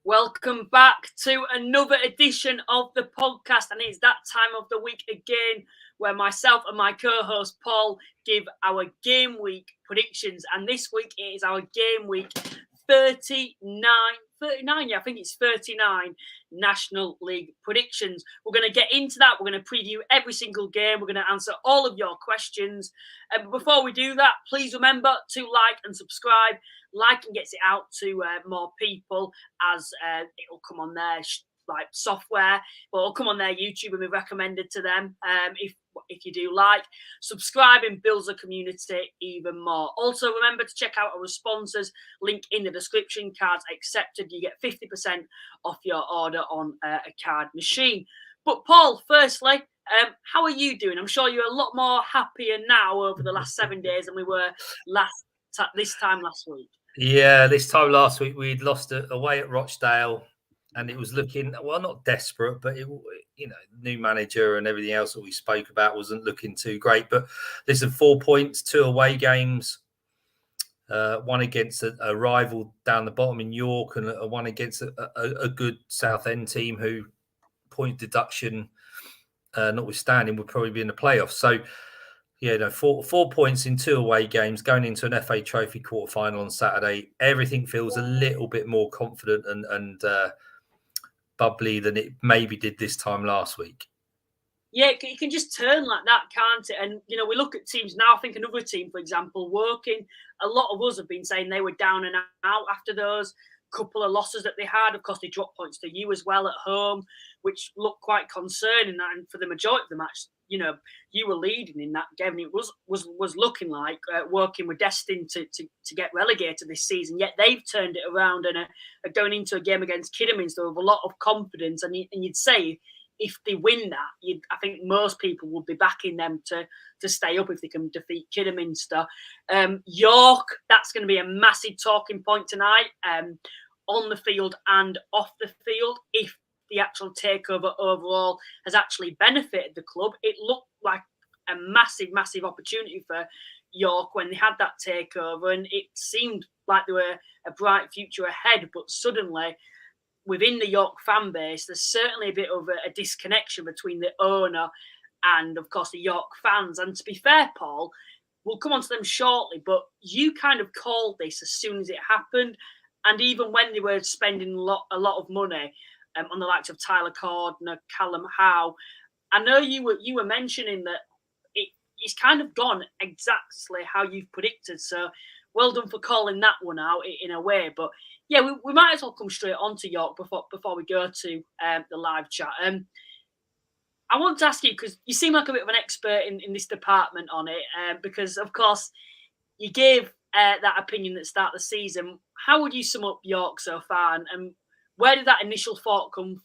Welcome back to another edition of the podcast, and it's that time of the week again where myself and my co-host Paul give our game week predictions, and this week it is our game week 39, yeah, I think it's 39 National League predictions. We're going to get into that. We're going to preview every single game. We're going to answer all of your questions. But before we do that, please remember to like and subscribe. Liking gets it out to more people as it'll come on their like software, but it'll come on their YouTube and be recommended to them. If you do like, subscribing builds the community even more. Also, remember to check out our sponsors. Link in the description. Cards accepted. You get 50% off your order on a card machine. But Paul, firstly, how are you doing? I'm sure you're a lot more happier now over the last 7 days than we were this time last week. Yeah, this time last week we'd lost away at Rochdale, and it was looking, well, not desperate, but new manager and everything else that we spoke about wasn't looking too great. But listen, 4 points, 2 away games, one against a rival down the bottom in York, and one against a good Southend team who, point deduction notwithstanding, would probably be in the playoffs. So, 4 points in 2 away games, going into an FA Trophy quarter-final on Saturday. Everything feels a little bit more confident and bubbly than it maybe did this time last week. Yeah, it can just turn like that, can't it? And, we look at teams now. I think another team, for example, Woking, a lot of us have been saying they were down and out after those couple of losses that they had. Of course, they dropped points to you as well at home, which looked quite concerning. And for the majority of the match, you were leading in that game. And it was looking like Woking were destined to get relegated this season. Yet they've turned it around and are going into a game against Kidderminster with a lot of confidence. And you'd say, if they win that, I think most people would be backing them to stay up if they can defeat Kidderminster. York, that's going to be a massive talking point tonight, on the field and off the field. If the actual takeover overall has actually benefited the club, it looked like a massive, massive opportunity for York when they had that takeover, and it seemed like there were a bright future ahead. But suddenly, within the York fan base, there's certainly a bit of a disconnection between the owner and, of course, the York fans. And to be fair, Paul, we'll come on to them shortly, but you kind of called this as soon as it happened. And even when they were spending a lot of money on the likes of Tyler Cordner, Callum Howe, I know you were mentioning that it's kind of gone exactly how you've predicted. So well done for calling that one out in a way. But yeah, we might as well come straight on to York before we go to the live chat. I want to ask you, because you seem like a bit of an expert in this department on it, because, of course, you gave that opinion at the start of the season. How would you sum up York so far, and where did that initial thought come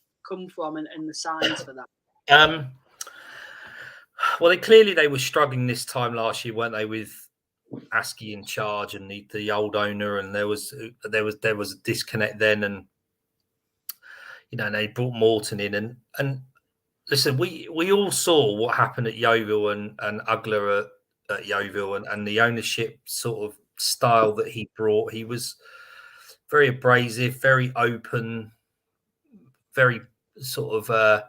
from and the signs for that? Well, clearly they were struggling this time last year, weren't they, with Askey in charge and the old owner, and there was a disconnect then, and they brought Morton in, and listen, we all saw what happened at Yeovil and Ugler at Yeovil, and the ownership sort of style that he brought. He was very abrasive, very open, very sort of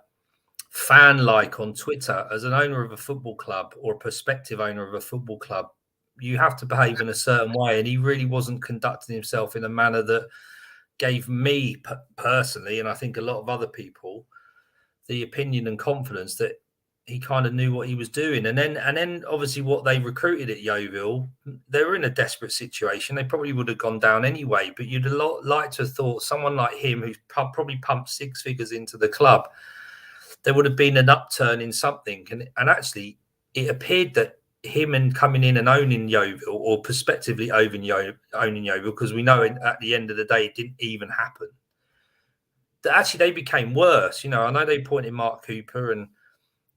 fan-like on Twitter. As an owner of a football club or a prospective owner of a football club, you have to behave in a certain way, and he really wasn't conducting himself in a manner that gave me personally, and I think a lot of other people, the opinion and confidence that he kind of knew what he was doing. And then obviously what they recruited at Yeovil, they were in a desperate situation. They probably would have gone down anyway, but you'd like to have thought someone like him, who's probably pumped 6 figures into the club, there would have been an upturn in something. And actually it appeared that him and coming in and owning Yeovil, or prospectively owning Yeovil, because we know at the end of the day it didn't even happen, that actually they became worse. I know they appointed Mark Cooper, and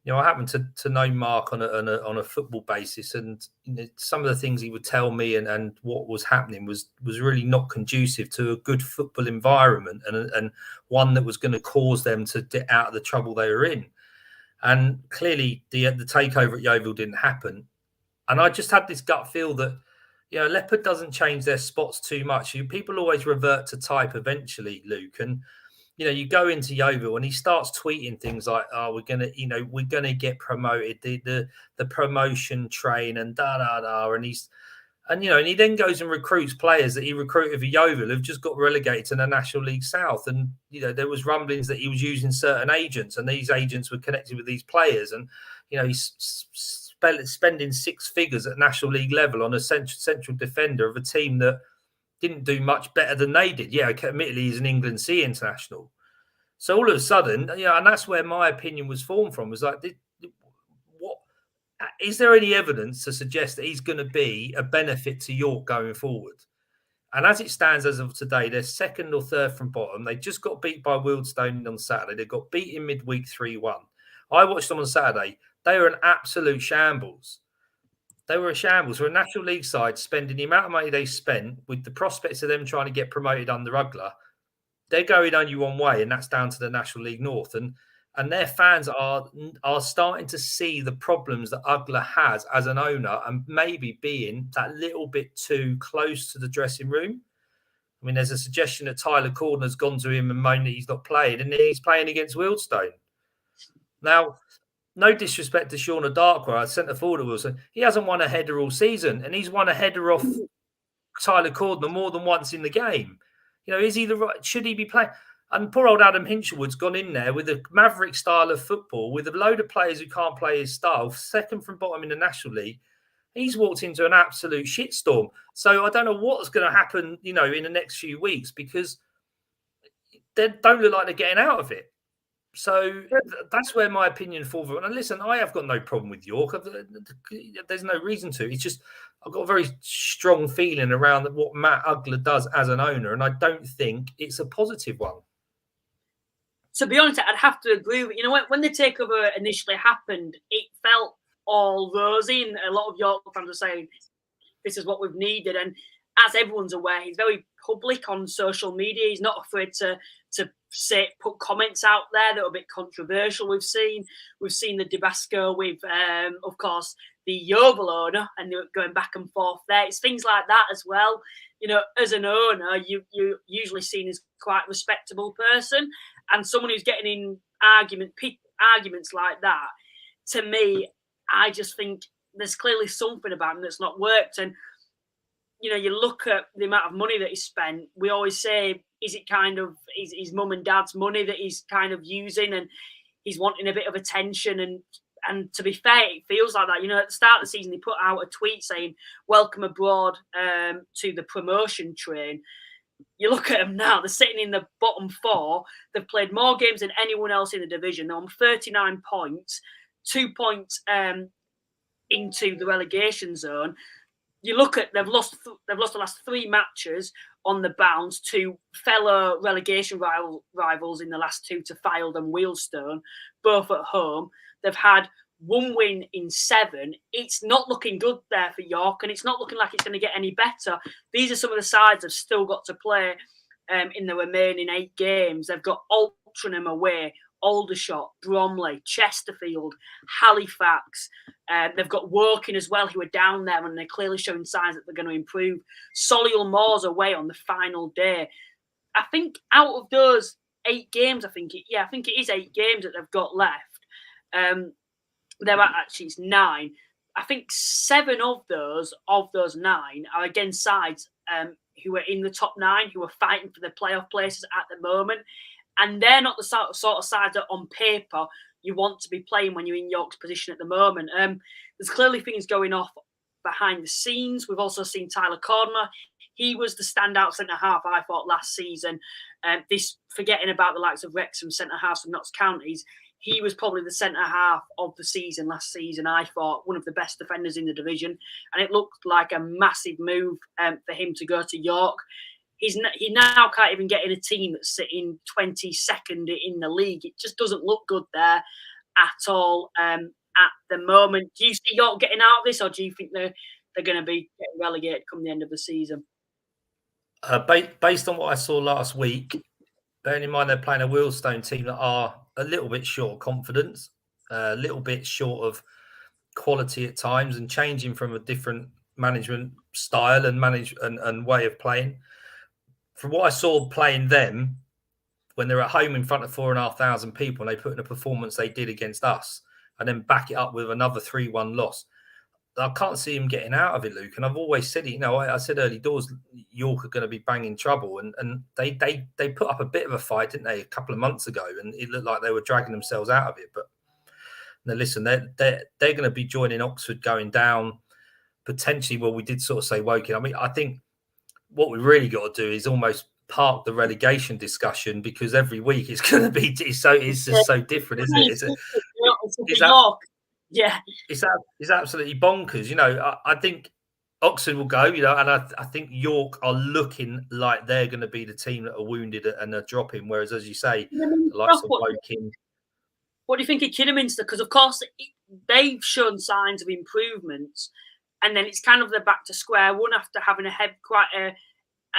I happen to know Mark on a football basis, and some of the things he would tell me and what was happening was really not conducive to a good football environment, and one that was going to cause them to get out of the trouble they were in. And clearly the takeover at Yeovil didn't happen. And I just had this gut feel that Leopard doesn't change their spots too much. People always revert to type eventually, Luke. And you go into Yeovil and he starts tweeting things like, "Oh, we're gonna get promoted, the promotion train and da da da," and he then goes and recruits players that he recruited for Yeovil who've just got relegated to the National League South. And there was rumblings that he was using certain agents, and these agents were connected with these players, and he's spending six figures at National League level on a central defender of a team that didn't do much better than they did. Yeah, admittedly, he's an England C international. So all of a sudden, and that's where my opinion was formed from, was like, what is there any evidence to suggest that he's going to be a benefit to York going forward? And as it stands as of today, they're second or third from bottom. They just got beat by Wealdstone on Saturday. They got beat in midweek 3-1. I watched them on Saturday. They were an absolute shambles. They were a shambles. For a National League side, spending the amount of money they spent with the prospects of them trying to get promoted under Ugler, they're going only one way, and that's down to the National League North. And their fans are starting to see the problems that Ugler has as an owner, and maybe being that little bit too close to the dressing room. I mean, there's a suggestion that Tyler Cordner's gone to him and moaned that he's not playing, and he's playing against Wealdstone. Now, no disrespect to Shauna Darkwa, centre forward of Wilson. He hasn't won a header all season, and he's won a header off Tyler Cordner more than once in the game. Is he the right? Should he be playing? And poor old Adam Hinchelwood's gone in there with a maverick style of football, with a load of players who can't play his style, second from bottom in the National League. He's walked into an absolute shitstorm. So I don't know what's going to happen, in the next few weeks, because they don't look like they're getting out of it. So that's where my opinion falls. And listen, I have got no problem with York. There's no reason to. It's just I've got a very strong feeling around what Matt Ugler does as an owner, and I don't think it's a positive one. To be honest, I'd have to agree with when the takeover initially happened, it felt all rosy, and a lot of York fans were saying this is what we've needed. And as everyone's aware, he's very public on social media. He's not afraid to put comments out there that are a bit controversial. We've seen the debacle with, of course, the Yeovil owner, and they're going back and forth there. It's things like that as well. As an owner, you're usually seen as quite a respectable person, and someone who's getting in arguments like that, to me, I just think there's clearly something about him that's not worked. And you look at the amount of money that he spent. We always say, is it kind of his mum and dad's money that he's kind of using, and he's wanting a bit of attention? And to be fair, it feels like that. At the start of the season, he put out a tweet saying, "Welcome abroad to the promotion train." You look at them now; they're sitting in the bottom four. They've played more games than anyone else in the division. They're on 39 points, 2 points into the relegation zone. You look at they've lost the last three matches on the bounce to fellow relegation rivals in the last two, to Fylde and Wealdstone, both at home. They've had one win in 7. It's not looking good there for York, and it's not looking like it's going to get any better. These are some of the sides they've still got to play in the remaining 8 games. They've got Altrincham away, Aldershot, Bromley, Chesterfield, Halifax. They've got Woking as well, who are down there, and they're clearly showing signs that they're going to improve. Solihull Moors away on the final day. I think out of those 8 games, I think it is 8 games that they've got left. There are actually, it's 9. I think 7 of those 9 are against sides who are in the top 9, who are fighting for the playoff places at the moment. And they're not the sort of sides that on paper you want to be playing when you're in York's position at the moment. There's clearly things going off behind the scenes. We've also seen Tyler Cordner. He was the standout centre-half, I thought, last season. Forgetting about the likes of Wrexham centre-halves from Notts Counties, he was probably the centre-half of the season last season, I thought, one of the best defenders in the division. And it looked like a massive move for him to go to York. He now can't even get in a team that's sitting 22nd in the league. It just doesn't look good there at all at the moment. Do you see York getting out of this, or do you think they're going to be getting relegated come the end of the season? Based on what I saw last week, bearing in mind they're playing a Wealdstone team that are a little bit short of confidence, a little bit short of quality at times, and changing from a different management style and way of playing. From what I saw playing them, when they're at home in front of 4,500 people and they put in a performance they did against us and then back it up with another 3-1 loss, I can't see him getting out of it, Luke. And I've always said it, I said early doors, York are going to be banging trouble. And they put up a bit of a fight, didn't they, a couple of months ago? And it looked like they were dragging themselves out of it. But now, listen, they're going to be joining Oxford going down potentially. Well, we did sort of say Woking. I mean, I think what we really got to do is almost park the relegation discussion, because every week it's going to be it's just so different, isn't it? It's absolutely bonkers. I think Oxford will go, and I think York are looking like they're going to be the team that are wounded and are dropping, whereas, as you say, the likes of Woking. What do you think of Kidderminster? Because of course they've shown signs of improvement, and then it's kind of they're back to square one after having quite a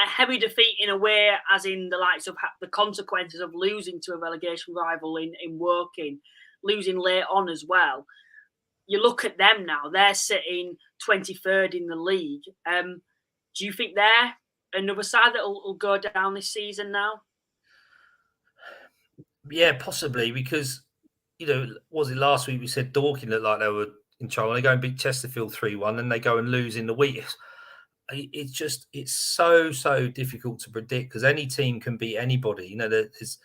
heavy defeat in a way, as in the likes of the consequences of losing to a relegation rival in Woking, losing late on as well. You look at them now; they're sitting 23rd in the league. Do you think they're another side that will go down this season now? Yeah, possibly, because was it last week we said Dorking looked like they were in trouble. They go and beat Chesterfield 3-1, and they go and lose in the week. It's so difficult to predict, because any team can beat anybody. There's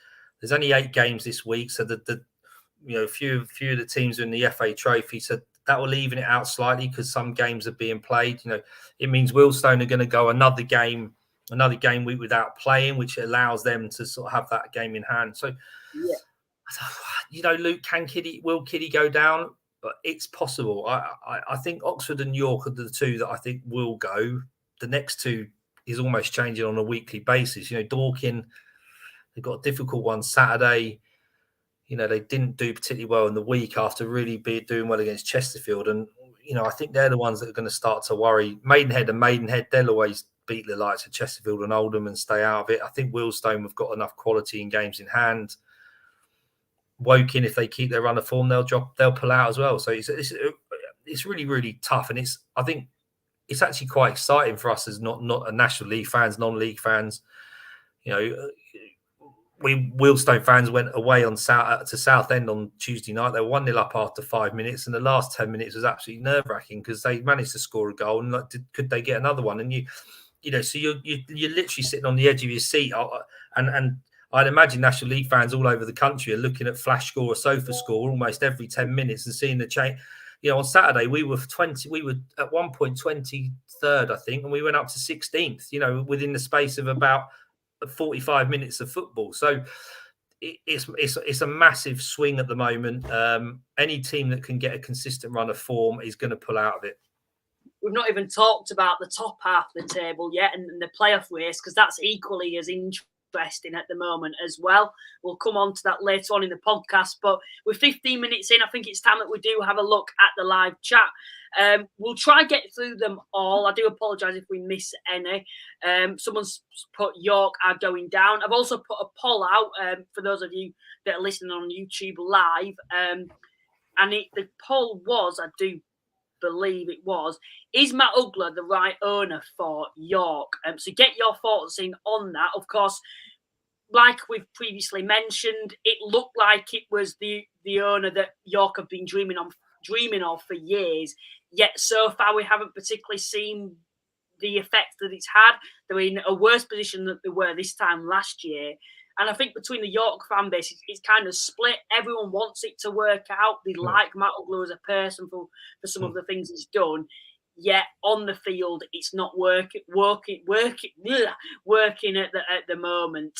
only 8 games this week, so a few of the teams are in the FA Trophy, so that will even it out slightly, because some games are being played. It means Wealdstone are going to go another game week without playing, which allows them to sort of have that game in hand. So, Luke, will Kiddie go down? But it's possible. I think Oxford and York are the two that I think will go. The next two is almost changing on a weekly basis. Dorking, they've got a difficult one Saturday. They didn't do particularly well in the week after really doing well against Chesterfield. And, I think they're the ones that are going to start to worry. Maidenhead, they'll always beat the likes of Chesterfield and Oldham and stay out of it. I think Wealdstone have got enough quality in games in hand. Woking, if they keep their run of form, they'll pull out as well. So it's really, really tough. And I think it's actually quite exciting for us as not a National League fans, non-league fans. Wealdstone fans went away to Southend on Tuesday night. They were 1-0 up after 5 minutes, and the last 10 minutes was absolutely nerve-wracking, because they managed to score a goal, and could they get another one? And so you're literally sitting on the edge of your seat, and I'd imagine National League fans all over the country are looking at flash score or sofa score almost every 10 minutes and seeing the change. On Saturday we were at one point 23rd, I think, and we went up to 16th. Within the space of about 45 minutes of football. So it's a massive swing at the moment. Any team that can get a consistent run of form is going to pull out of it. We've not even talked about the top half of the table yet and the playoff race, because that's equally as interesting at the moment as well. We'll come on to that later on in the podcast, but we're 15 minutes in. I think it's time that we do have a look at the live chat. We'll try and get through them all. I do apologise if we miss any. Someone's put York are going down. I've also put a poll out for those of you that are listening on YouTube live, and the poll was, I do believe it was, is Matt Ugler the right owner for York? So get your thoughts in on that. Of course, like we've previously mentioned, it looked like it was the owner that York have been dreaming of for years. Yet so far we haven't particularly seen the effect that it's had. They're in a worse position than they were this time last year. And I think between the York fan base, it's kind of split. Everyone wants it to work out. They like Matt Ugler as a person for some of the things he's done. Yet on the field, it's not working at the moment.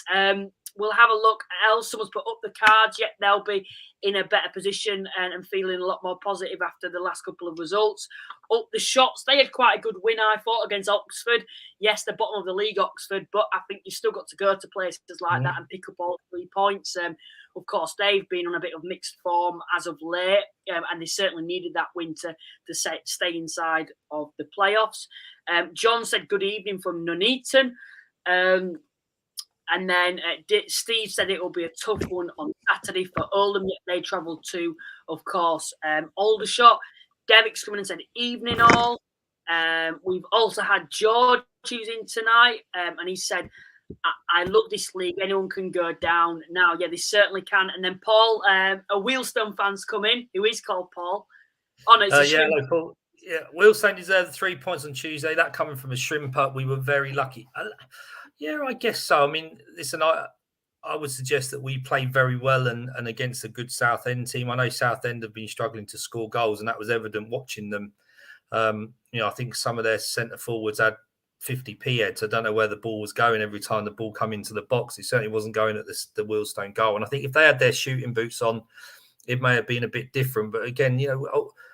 We'll have a look. Someone's put up the cards. Yet they'll be in a better position and feeling a lot more positive after the last couple of results. Up the shots, they had quite a good win, I thought, against Oxford. Yes, the bottom of the league, Oxford, but I think you've still got to go to places like that and pick up all 3 points. Of course, they've been on a bit of mixed form as of late, and they certainly needed that win to stay inside of the playoffs. John said good evening from Nuneaton. And then Steve said it will be a tough one on Saturday for Oldham. Yet they travel to, of course, Aldershot. Derek's coming and said, evening all. We've also had George who's in tonight, and he said, I love this league. Anyone can go down now. Yeah, they certainly can. And then Paul, a Wheelstone fan's come in, who is called Paul. Oh, no, it's yeah, no, Paul. Yeah, Wheelstone deserved 3 points on Tuesday. That coming from a shrimp up, we were very lucky. Yeah, I guess so. I mean, listen, I would suggest that we played very well and against a good Southend team. I know Southend have been struggling to score goals, and that was evident watching them. I think some of their centre forwards had 50p heads. I don't know where the ball was going every time the ball come into the box. It certainly wasn't going at the Wheelstone goal. And I think if they had their shooting boots on, it may have been a bit different. But again,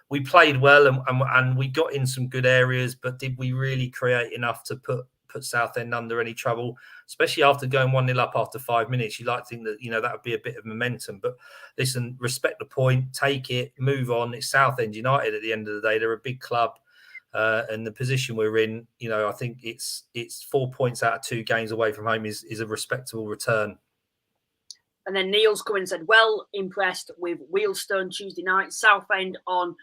we played well and we got in some good areas, but did we really create enough to put Southend under any trouble, especially after going 1-0 up after 5 minutes? You like to think that, that would be a bit of momentum. But listen, respect the point, take it, move on. It's Southend United at the end of the day. They're a big club. And the position we're in, I think it's 4 points out of 2 games away from home is a respectable return. And then Neil's come in and said, well impressed with Wheelstone Tuesday night. Southend on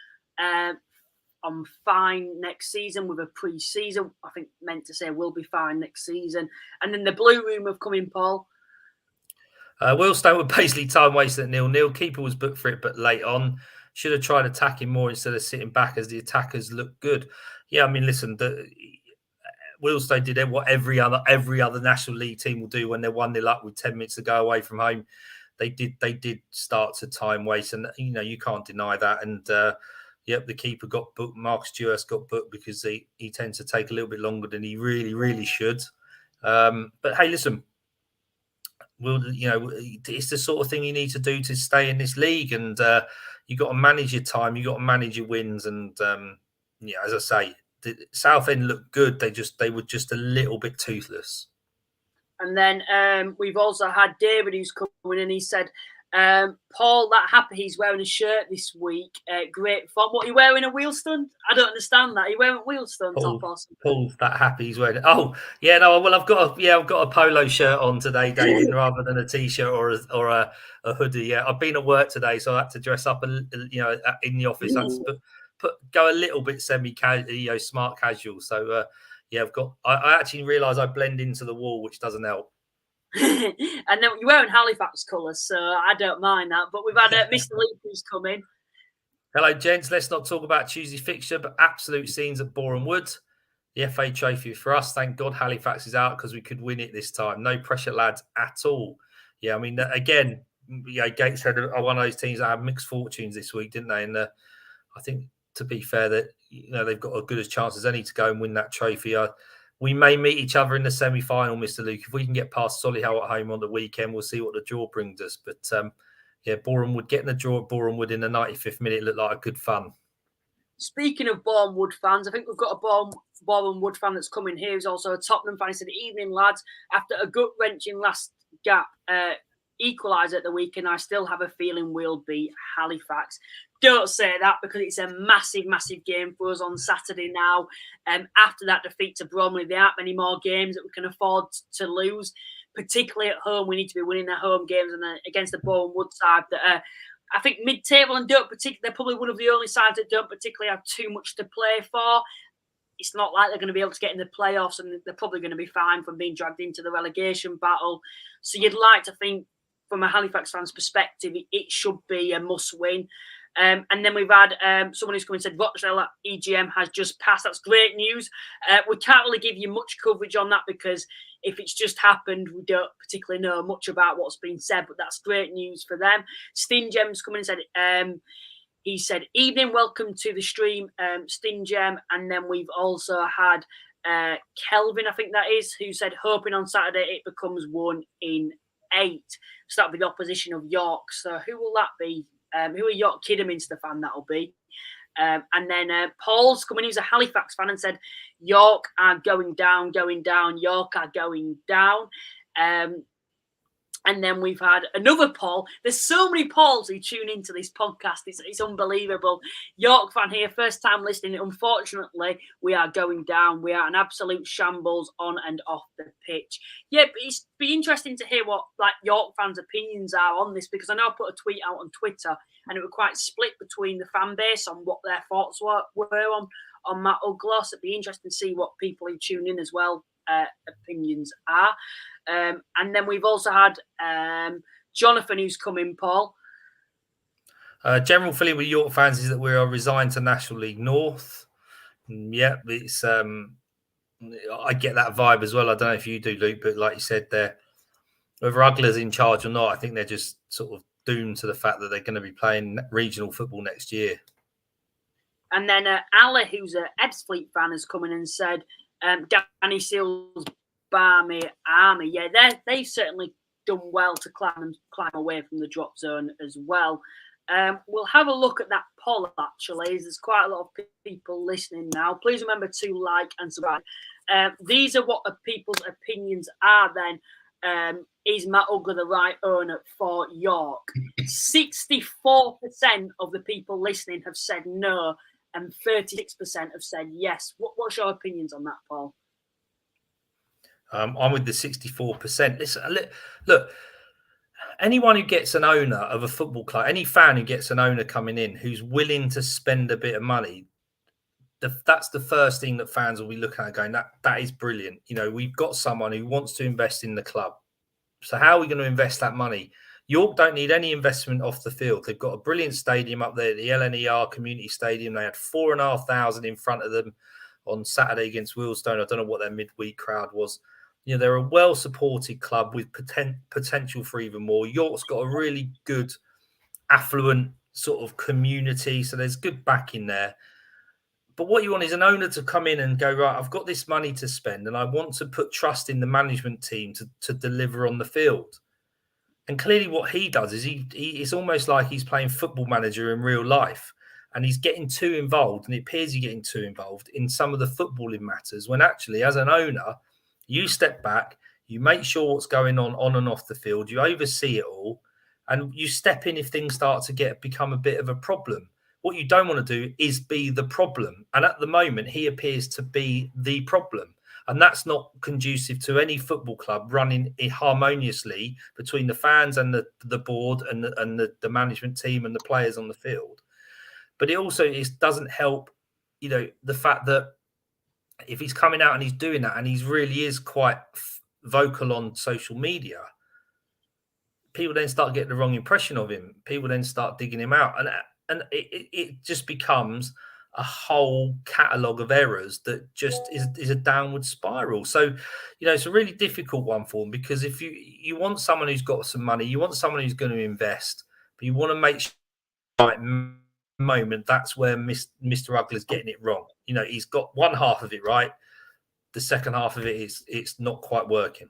fine next season with a pre-season. I think meant to say we'll be fine next season. And then the Blue Room have come in, Paul. Wheelstone were basically time wasted at 0-0. Keeper was booked for it, but late on. Should have tried attacking more instead of sitting back as the attackers looked good. Yeah, I mean, listen, Wheelstone did what every other National League team will do when they're 1-0 up with 10 minutes to go away from home. They did start to time waste, and you can't deny that. And the keeper got booked. Mark Stewart's got booked because he tends to take a little bit longer than he really should. But hey, listen, it's the sort of thing you need to do to stay in this league, and you got to manage your time, you got to manage your wins, and as I say, Southend looked good. They were just a little bit toothless. And then we've also had David who's coming in. He said, Paul, that happy he's wearing a shirt this week. Great fun. What are you wearing, a Wheelstone? I don't understand that. Are you wearing a Wheelstone top or something? Paul's that happy he's wearing it. Oh, yeah, no, well, I've got a polo shirt on today, David, rather than a t-shirt or a hoodie. Yeah, I've been at work today, so I had to dress up, in the office. Go a little bit semi-casual, smart casual. So, I actually realise I blend into the wall, which doesn't help. And then you're wearing Halifax colours, so I don't mind that. But we've had Mr. Luke who's come in. Hello, gents. Let's not talk about Tuesday fixture, but absolute scenes at Boreham Wood. The FA Trophy for us. Thank God Halifax is out because we could win it this time. No pressure, lads, at all. Yeah, I mean, again, Gateshead are one of those teams that had mixed fortunes this week, didn't they? And I think, to be fair, that they've got as good a chance as any to go and win that trophy. We may meet each other in the semi-final, Mr. Luke. If we can get past Solihull at home on the weekend, we'll see what the draw brings us. But Boreham Wood, getting the draw at Boreham Wood in the 95th minute looked like a good fun. Speaking of Boreham Wood fans, I think we've got a Boreham Wood fan that's coming here who's also a Tottenham fan. He said, evening, lads. After a gut-wrenching last gap equaliser at the weekend, I still have a feeling we'll beat Halifax. Don't say that, because it's a massive game for us on Saturday now. After that defeat to Bromley, there aren't many more games that we can afford to lose, particularly at home. We need to be winning their home games, and then against the Boreham Wood side that I think mid-table and they're probably one of the only sides that don't particularly have too much to play for. It's not like they're going to be able to get in the playoffs, and they're probably going to be fine from being dragged into the relegation battle. So you'd like to think, from a Halifax fan's perspective, it should be a must-win. And then we've had someone who's come and said Rochdale at EGM has just passed. That's great news. We can't really give you much coverage on that, because if it's just happened, we don't particularly know much about what's been said, but that's great news for them. Stingem's come in and said, he said, evening, welcome to the stream, Stingem. And then we've also had Kelvin, I think that is, who said, hoping on Saturday it becomes 1 in 8. So that'll be the opposition of York. So who will that be? Who are York Kidderminster fan that'll be? And then Paul's coming, he's a Halifax fan, and said, York are going down. York are going down. And then we've had another Paul. There's so many Pauls who tune into this podcast. It's unbelievable. York fan here, first time listening. Unfortunately, we are going down. We are an absolute shambles on and off the pitch. Yeah, but it's be interesting to hear what York fans' opinions are on this, because I know I put a tweet out on Twitter and it was quite split between the fan base on what their thoughts were on Matt Ugloss. It'd be interesting to see what people who tune in as well opinions are. And then we've also had Jonathan who's come in, Paul. General feeling with York fans is that we are resigned to National League North. Yeah, it's I get that vibe as well. I don't know if you do, Luke, but like you said there, whether Ugler's in charge or not, I think they're just sort of doomed to the fact that they're going to be playing regional football next year. And then Ali, who's an Ebbsfleet fan, has come in and said, Danny Seals, Barmy, Army. Yeah, they've certainly done well to climb away from the drop zone as well. We'll have a look at that poll, actually. There's quite a lot of people listening now. Please remember to like and subscribe. These are what people's opinions are then. Is Matt Ugler the right owner for York? 64% of the people listening have said no, and 36% have said yes. What's your opinions on that, Paul? I'm with the 64%. Listen, look, anyone who gets an owner of a football club, any fan who gets an owner coming in who's willing to spend a bit of money, that's the first thing that fans will be looking at going, that is brilliant. You know, we've got someone who wants to invest in the club. So how are we going to invest that money? York don't need any investment off the field. They've got a brilliant stadium up there, the LNER Community Stadium. They had 4,500 in front of them on Saturday against Wealdstone. I don't know what their midweek crowd was. You know, they're a well-supported club with potential for even more. York's got a really good, affluent sort of community, so there's good backing there. But what you want is an owner to come in and go, right, I've got this money to spend and I want to put trust in the management team to deliver on the field. And clearly what he does is it's almost like he's playing football manager in real life, and he's getting too involved, and it appears he's getting too involved in some of the footballing matters when actually, as an owner, you step back, you make sure what's going on and off the field, you oversee it all, and you step in if things start to become a bit of a problem. What you don't want to do is be the problem. And at the moment, he appears to be the problem. And that's not conducive to any football club running harmoniously between the fans and the board and the management team and the players on the field. But it doesn't help, you know, the fact that if he's coming out and he's doing that and he really is quite vocal on social media, people then start getting the wrong impression of him. People then start digging him out. And it just becomes a whole catalogue of errors that just is a downward spiral. So, you know, it's a really difficult one for him, because if you want someone who's got some money, you want someone who's going to invest, but you want to make sure right moment, that's where Mr. Ugler's getting it wrong. You know, he's got one half of it right. The second half of it it's not quite working.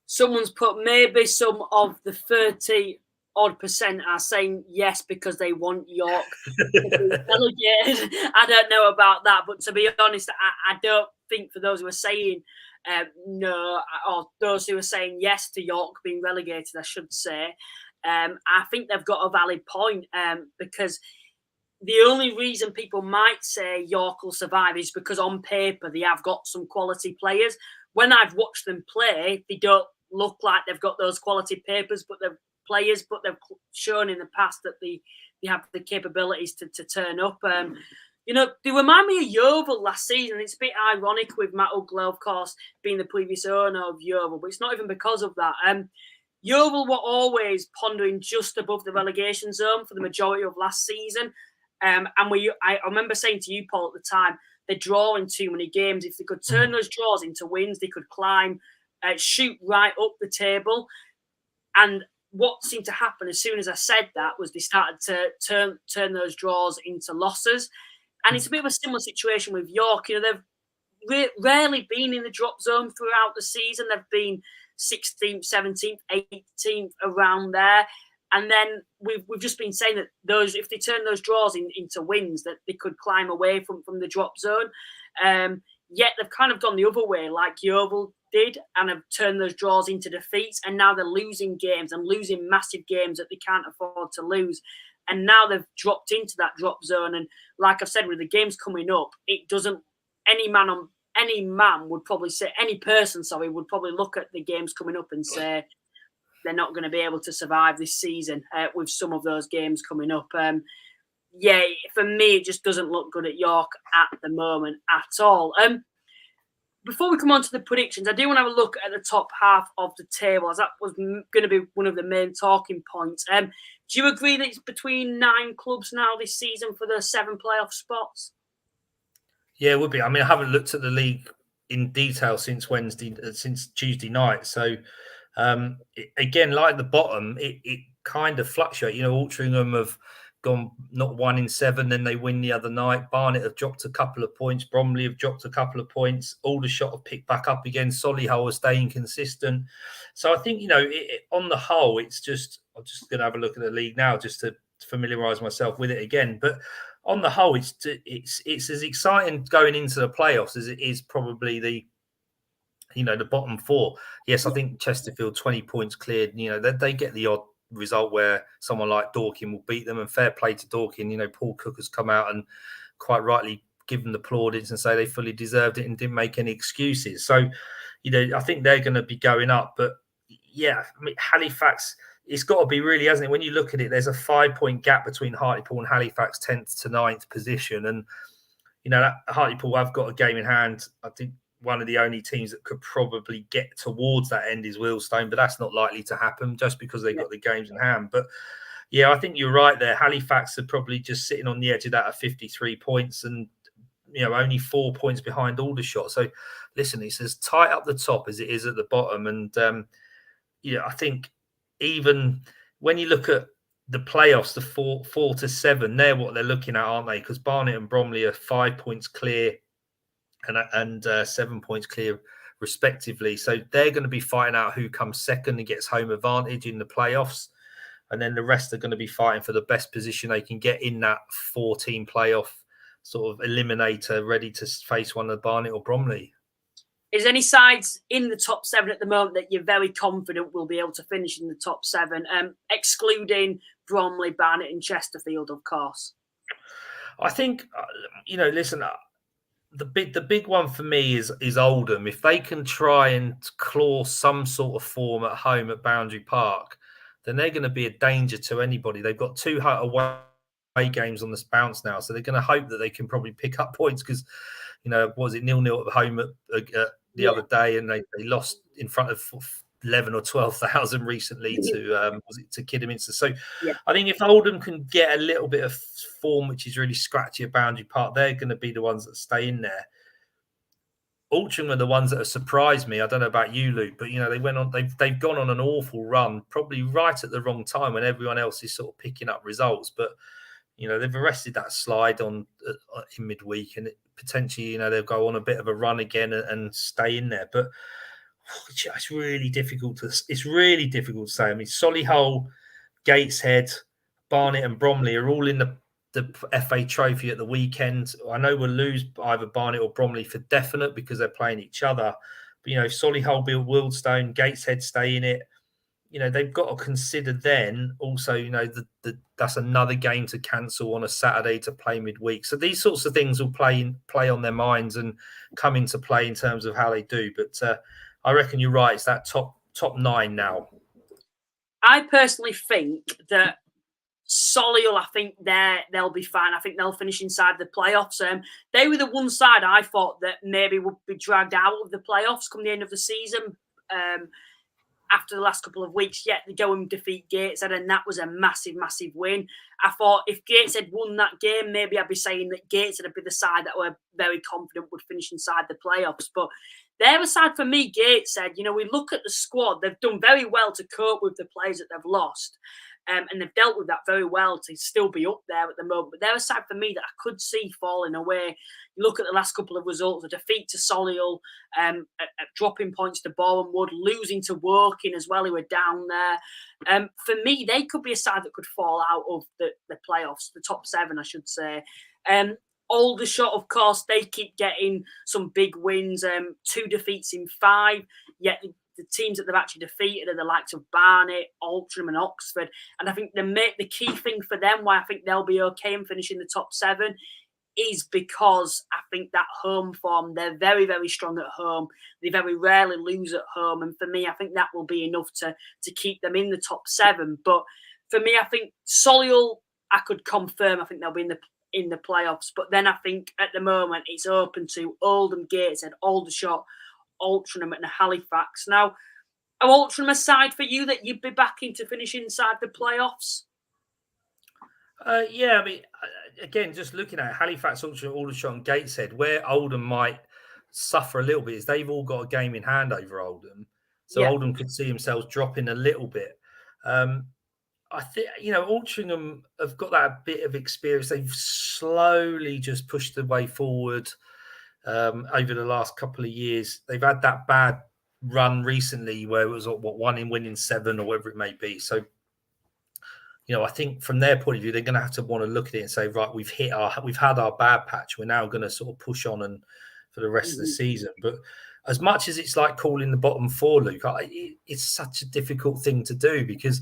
Someone's put maybe some of the 30-odd% are saying yes because they want York to be relegated. I don't know about that, but to be honest, I don't think for those who are saying no, or those who are saying yes to York being relegated, I should say, I think they've got a valid point, because the only reason people might say York will survive is because on paper they have got some quality players. When I've watched them play, they don't look like they've got those quality players, but they've shown in the past that they have the capabilities to turn up. You know, they remind me of Yeovil last season. It's a bit ironic with Matt Ugler, of course, being the previous owner of Yeovil, but it's not even because of that. Yeovil were always pondering just above the relegation zone for the majority of last season. And I remember saying to you, Paul, at the time, they're drawing too many games. If they could turn those draws into wins, they could climb, shoot right up the table. And what seemed to happen as soon as I said that was they started to turn those draws into losses. And it's a bit of a similar situation with York. You know, they've rarely been in the drop zone throughout the season. They've been 16th, 17th, 18th, around there. And then we've just been saying that if they turn those draws into wins, that they could climb away from the drop zone. Yet they've kind of gone the other way, like Yeovil did, and have turned those draws into defeats. And now they're losing games and losing massive games that they can't afford to lose. And now they've dropped into that drop zone. And like I've said, with the games coming up, it doesn't. Any person would probably look at the games coming up and say they're not going to be able to survive this season with some of those games coming up. yeah, for me, it just doesn't look good at York at the moment at all. Before we come on to the predictions, I do want to have a look at the top half of the table, as that was going to be one of the main talking points. Do you agree that it's between 9 clubs now this season for the 7 playoff spots? Yeah, it would be. I mean, I haven't looked at the league in detail since Tuesday night. So, again, like the bottom, it kind of fluctuates. You know, Altrincham have gone not 1 in 7, then they win the other night. Barnet have dropped a couple of points. Bromley have dropped a couple of points. Aldershot have picked back up again. Solihull are staying consistent. So I think, you know, on the whole, I'm just going to have a look at the league now just to familiarise myself with it again. But on the whole, it's as exciting going into the playoffs as it is probably the bottom 4. Yes, I think Chesterfield 20 points cleared. You know, they get the odd result where someone like Dorking will beat them, and fair play to Dorking. You know, Paul Cook has come out and quite rightly given the plaudits and say they fully deserved it and didn't make any excuses. So, you know, I think they're going to be going up. But yeah, I mean, Halifax, it's got to be really, hasn't it? When you look at it, there's a 5-point gap between Hartlepool and Halifax, 10th to 9th position. And, you know, that Hartlepool have got a game in hand. I think one of the only teams that could probably get towards that end is Wealdstone, but that's not likely to happen just because they've got the games in hand. But yeah, I think you're right there. Halifax are probably just sitting on the edge of that at 53 points and, you know, only 4 points behind Aldershot. So listen, it's as tight up the top as it is at the bottom. And, yeah, I think even when you look at the playoffs, the 4 to 7, they're what they're looking at, aren't they? Because Barnet and Bromley are 5 points clear and 7 points clear, respectively. So they're going to be fighting out who comes second and gets home advantage in the playoffs. And then the rest are going to be fighting for the best position they can get in that 14 playoff sort of eliminator, ready to face one of Barnet or Bromley. Is any sides in the top 7 at the moment that you're very confident will be able to finish in the top 7, excluding Bromley, Barnet and Chesterfield, of course? I think, you know, listen, the big one for me is Oldham. If they can try and claw some sort of form at home at Boundary Park, then they're going to be a danger to anybody. They've got 2 away games on this bounce now, so they're going to hope that they can probably pick up points because, you know, was it 0-0 at home at the other day, and they lost in front of 11 or 12,000 recently to Kidderminster. So I think if Oldham can get a little bit of form, which is really scratchy at Boundary Park, they're going to be the ones that stay in there. Altrincham are the ones that have surprised me. I don't know about you, Luke, but you know they've gone on an awful run, probably right at the wrong time when everyone else is sort of picking up results. But you know they've arrested that slide in midweek, and potentially you know they'll go on a bit of a run again and stay in there. But it's really difficult to say. I mean, Solihull, Gateshead, Barnet, and Bromley are all in the FA Trophy at the weekend. I know we'll lose either Barnet or Bromley for definite because they're playing each other. But you know, Solihull, Wealdstone, Gateshead stay in it. You know, they've got to consider then also, you know, that's another game to cancel on a Saturday to play midweek. So these sorts of things will play on their minds and come into play in terms of how they do. But I reckon you're right. It's that top 9 now. I personally think that Solihull, I think they'll be fine. I think they'll finish inside the playoffs. They were the one side I thought that maybe would be dragged out of the playoffs come the end of the season. After the last couple of weeks, yet they go and defeat Gateshead, and that was a massive, massive win. I thought if Gateshead won that game, maybe I'd be saying that Gateshead would be the side that were very confident would finish inside the playoffs. But they're a side for me, Gateshead. You know, we look at the squad; they've done very well to cope with the players that they've lost. And they've dealt with that very well to still be up there at the moment. But they're a side for me that I could see falling away. You look at the last couple of results, a defeat to Solihull, dropping points to Bournemouth, losing to Woking as well, who were down there. For me, they could be a side that could fall out of the playoffs, the top 7, I should say. Aldershot, of course, they keep getting some big wins, 2 defeats in 5, yet the teams that they've actually defeated are the likes of Barnet, Altrincham and Oxford. And I think the key thing for them, why I think they'll be okay and finish in the top 7, is because I think that home form, they're very, very strong at home. They very rarely lose at home. And for me, I think that will be enough to keep them in the top 7. But for me, I think Solihull, I could confirm I think they'll be in the playoffs. But then I think at the moment it's open to Oldham, Gateshead, Aldershot, Altrincham and Halifax. Now, are Altrincham a side for you that you'd be backing to finish inside the playoffs? Yeah, I mean, again, just looking at Halifax, Aldershot and Gateshead, where Oldham might suffer a little bit is they've all got a game in hand over Oldham. So Oldham could see themselves dropping a little bit. I think, Altrincham have got that bit of experience. They've slowly just pushed their way forward over the last couple of years. They've had that bad run recently where it was, one in winning 7 or whatever it may be. So, I think from their point of view, they're going to have to want to look at it and say, right, we've had our bad patch. We're now going to sort of push on and for the rest of the season. But as much as it's like calling the bottom 4, Luke, it's such a difficult thing to do because,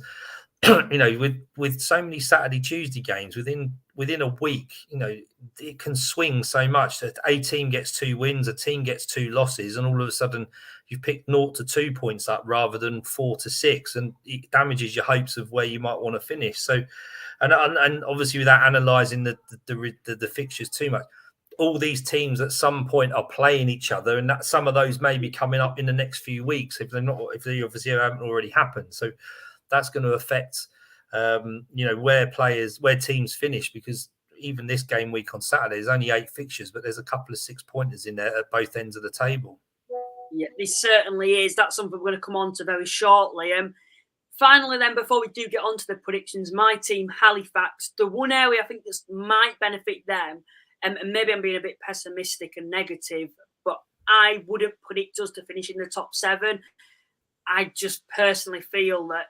with so many Saturday, Tuesday games within a week, it can swing so much that a team gets 2 wins, a team gets 2 losses, and all of a sudden you've picked 0 to 2 points up rather than 4 to 6, and it damages your hopes of where you might want to finish. So, and obviously without analysing the fixtures too much, all these teams at some point are playing each other, and that some of those may be coming up in the next few weeks if they obviously haven't already happened. So that's going to affect where teams finish, because even this game week on Saturday, there's only 8 fixtures, but there's a couple of 6-pointers in there at both ends of the table. Yeah, this certainly is. That's something we're going to come on to very shortly. Finally, then, before we do get on to the predictions, my team, Halifax, the one area I think that might benefit them, and maybe I'm being a bit pessimistic and negative, but I wouldn't predict us to finish in the top 7. I just personally feel that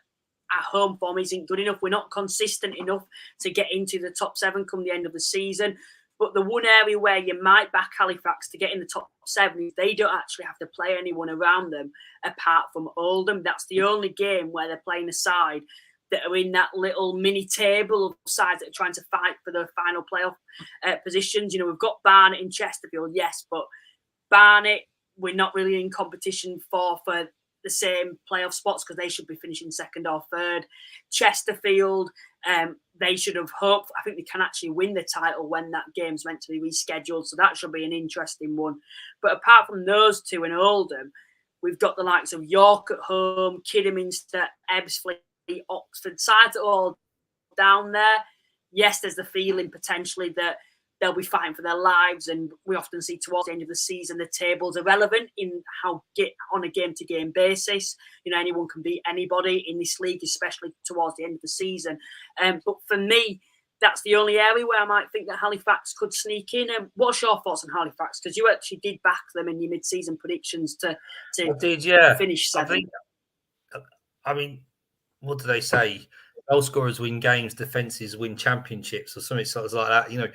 our home form isn't good enough. We're not consistent enough to get into the top 7 come the end of the season. But the one area where you might back Halifax to get in the top 7 is they don't actually have to play anyone around them apart from Oldham. That's the only game where they're playing a side that are in that little mini table of sides that are trying to fight for the final playoff positions. We've got Barnet in Chesterfield, yes, but Barnet, we're not really in competition for the same playoff spots because they should be finishing 2nd or 3rd. Chesterfield, they should have hoped. I think they can actually win the title when that game's meant to be rescheduled, so that should be an interesting one. But apart from those 2 in Oldham, we've got the likes of York at home, Kidderminster, Ebbsfleet, Oxford, sides are all down there. Yes, there's the feeling potentially that they'll be fighting for their lives, and we often see towards the end of the season the tables are relevant in how on a game-to-game basis. Anyone can beat anybody in this league, especially towards the end of the season. But for me, that's the only area where I might think that Halifax could sneak in. What's your thoughts on Halifax? Because you actually did back them in your mid-season predictions to finish 7. I mean, what do they say? Goal scorers win games, defences win championships, or something sort of like that.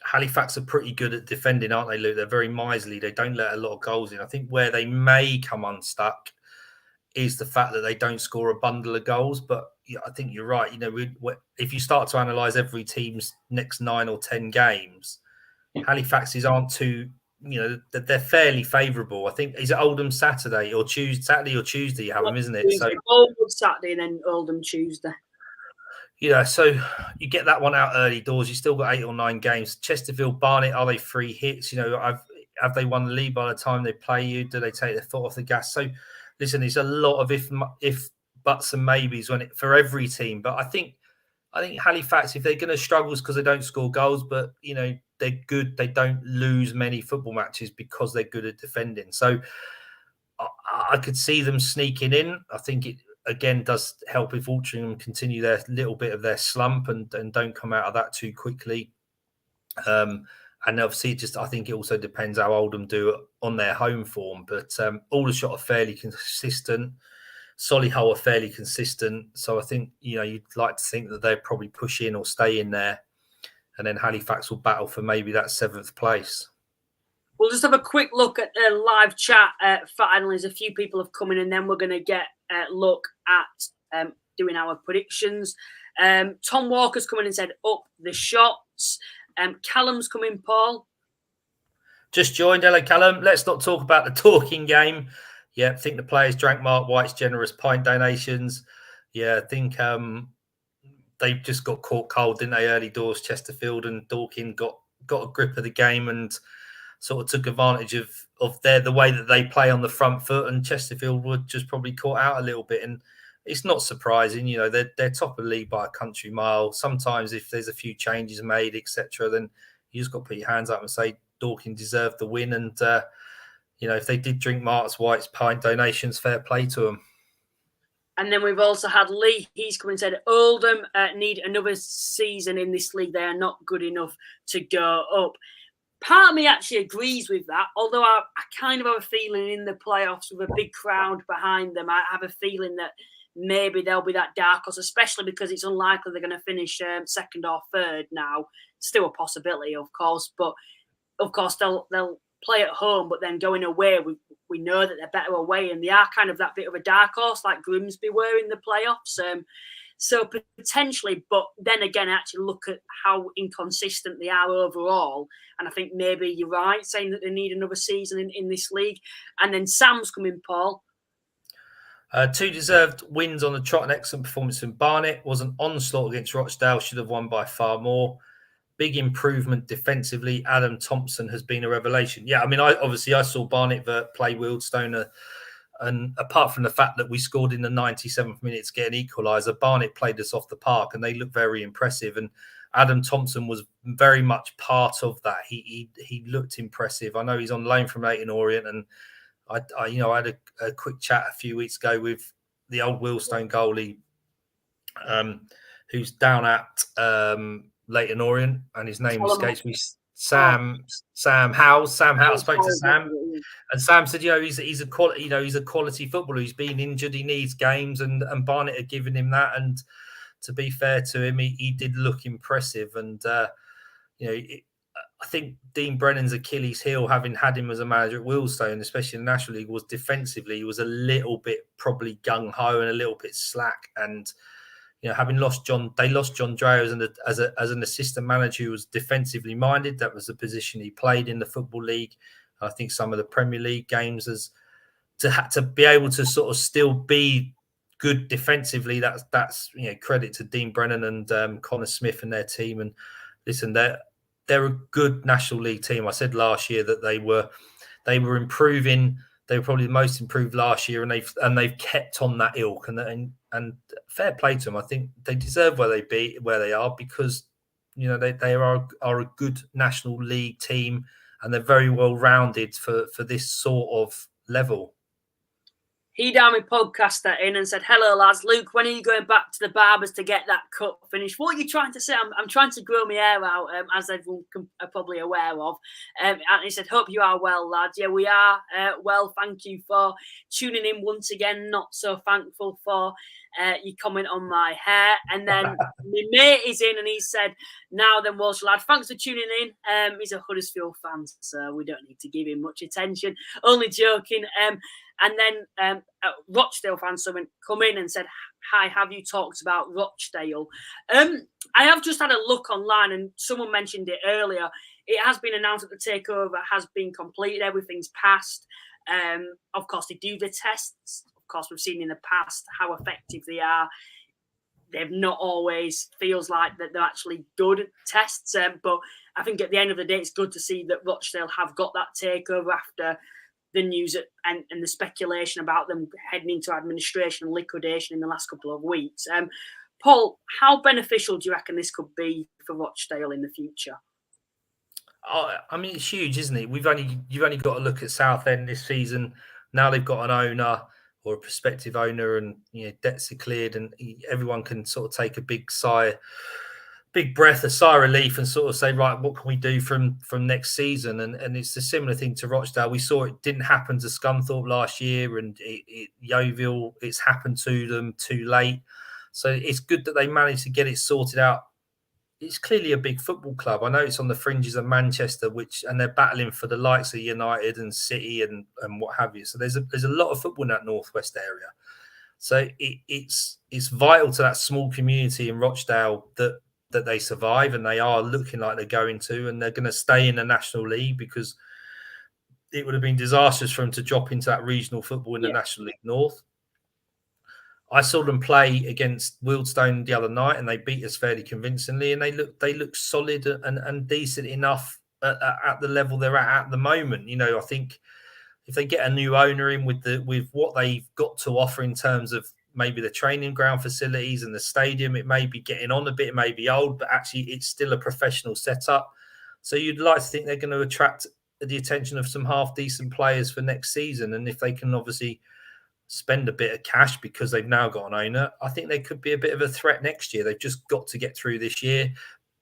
Halifax are pretty good at defending, aren't they, Luke? They're very miserly. They don't let a lot of goals in. I think where they may come unstuck is the fact that they don't score a bundle of goals. But I think you're right. If you start to analyse every team's next 9 or 10 games, Halifax's aren't too, they're fairly favourable. I think, is it Oldham Saturday or Tuesday you have them, isn't it? So Oldham Saturday and then Oldham Tuesday. So you get that one out early doors. You still got 8 or 9 games. Chesterfield, Barnet, are they 3 hits? Have they won the league by the time they play you? Do they take their foot off the gas? So, listen, there's a lot of if buts and maybes for every team. But I think Halifax, if they're going to struggle, because they don't score goals, but they're good. They don't lose many football matches because they're good at defending. So I could see them sneaking in. I think it, again, does help if Altrincham continue their little bit of their slump and don't come out of that too quickly. And obviously, I think it also depends how Oldham do on their home form. But Aldershot are fairly consistent. Solihull are fairly consistent. So I think, you'd like to think that they'll probably push in or stay in there. And then Halifax will battle for maybe that 7th place. We'll just have a quick look at the live chat. Finally, as a few people have come in, and then we're going to get a look at doing our predictions. Tom Walker's come in and said, up the shots. Callum's come in, Paul. Just joined. Hello, Callum. Let's not talk about the talking game. Yeah, I think the players drank Mark White's generous pint donations. Yeah, I think they just got caught cold, didn't they? Early doors, Chesterfield, and Dorking got a grip of the game and sort of took advantage of the way that they play on the front foot, and Chesterfield were just probably caught out a little bit. And it's not surprising, you know, they're top of the league by a country mile. Sometimes if there's a few changes made, etc., then you just got to put your hands up and say Dorking deserved the win. And you know, if they did drink Mark's White's pint donations, fair play to them. And then we've also had Lee. He's come and said Oldham need another season in this league. They are not good enough to go up. Part of me actually agrees with that, although I kind of have a feeling in the playoffs with a big crowd behind them, I have a feeling that maybe they'll be that dark horse, especially because it's unlikely they're going to finish second or third now. Still a possibility, of course, but of course they'll play at home, but then going away, we know that they're better away, and they are kind of that bit of a dark horse like Grimsby were in the playoffs. So potentially, but then again, actually look at how inconsistent they are overall. And I think maybe you're right saying that they need another season in this league. And then Sam's coming, Paul. 2 deserved wins on the trot, an excellent performance in Barnet. Was an onslaught against Rochdale, should have won by far more. Big improvement defensively. Adam Thompson has been a revelation. Yeah, I mean, I saw Barnet play Wealdstone, and apart from the fact that we scored in the 97th minute to get an equaliser, Barnet played us off the park, and they looked very impressive. And Adam Thompson was very much part of that. He looked impressive. I know he's on loan from Leyton Orient, and I had a quick chat a few weeks ago with the old Wealdstone goalie, who's down at Leyton Orient, and his name escapes me. Sam Howes. Sam Howes. Spoke to Sam, and Sam said, he's a quality footballer. He's been injured. He needs games, and Barnet had given him that. And to be fair to him, he did look impressive. And I think Dean Brennan's Achilles heel, having had him as a manager at Wealdstone, especially in the National League, was defensively. He was a little bit probably gung ho and a little bit slack. And having lost John Dreyer as an assistant manager who was defensively minded, that was the position he played in the Football League. I think some of the Premier League games, as to be able to sort of still be good defensively, that's credit to Dean Brennan and Connor Smith and their team. And listen, they're a good National League team. I said last year that they were improving. They were probably the most improved last year, and they've kept on that ilk. And fair play to them. I think they deserve where they are, because they are a good National League team, and they're very well rounded for this sort of level. He down with podcaster in and said, "Hello lads, Luke, when are you going back to the barbers to get that cut finished?" What are you trying to say? I'm trying to grow my hair out, as everyone are probably aware of. And he said, "Hope you are well, lads." Yeah, we are well. Thank you for tuning in once again. Not so thankful for your comment on my hair. And then my mate is in and he said, "Now then, Walsh lad, thanks for tuning in." He's a Huddersfield fan, so we don't need to give him much attention. Only joking. And then Rochdale fans come in and said, "Hi, have you talked about Rochdale?" I have just had a look online, and someone mentioned it earlier. It has been announced that the takeover has been completed. Everything's passed. Of course, they do the tests. Of course, we've seen in the past how effective they are. They've not always feels like that they're actually good tests. But I think at the end of the day, it's good to see that Rochdale have got that takeover after the news and the speculation about them heading into administration and liquidation in the last couple of weeks. Paul, how beneficial do you reckon this could be for Rochdale in the future? I mean, it's huge, isn't it? You've only got to look at Southend this season. Now they've got an owner or a prospective owner, and debts are cleared, and everyone can sort of take a big breath, a sigh of relief, and sort of say, right, what can we do from next season? And it's a similar thing to Rochdale. We saw it didn't happen to Scunthorpe last year, and Yeovil, it's happened to them too late. So it's good that they managed to get it sorted out. It's clearly a big football club. I know it's on the fringes of Manchester, and they're battling for the likes of United and City and what have you. So there's a lot of football in that northwest area. So it's vital to that small community in Rochdale that they survive, and they are looking like they're going to, and they're going to stay in the National League, because it would have been disastrous for them to drop into that regional football in the National League North. I saw them play against Wealdstone the other night, and they beat us fairly convincingly. And they look solid and decent enough at the level they're at the moment. You know, I think if they get a new owner in with what they've got to offer in terms of maybe the training ground facilities and the stadium, it may be getting on a bit, it may be old, but actually it's still a professional setup. So you'd like to think they're going to attract the attention of some half decent players for next season. And if they can obviously spend a bit of cash because they've now got an owner, I think they could be a bit of a threat next year. They've just got to get through this year,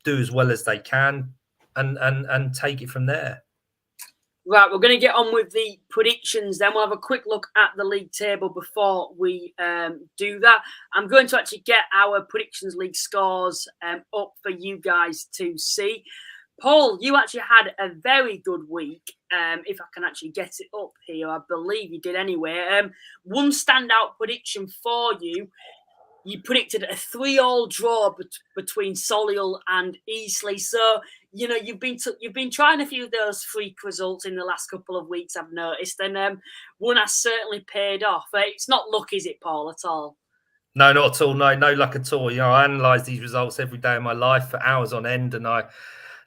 do as well as they can, and take it from there. Right, we're going to get on with the predictions then. We'll have a quick look at the league table before we do that. I'm going to actually get our predictions league scores up for you guys to see. Paul, you actually had a very good week. If I can actually get it up here, I believe you did anyway. One standout prediction for you. You predicted a 3-3 draw between Solihull and Eastleigh. So, you know, you've been trying a few of those freak results in the last couple of weeks, I've noticed. And one has certainly paid off. It's not luck, is it, Paul, at all? No, not at all. No luck at all. You know, I analyse these results every day of my life for hours on end, and I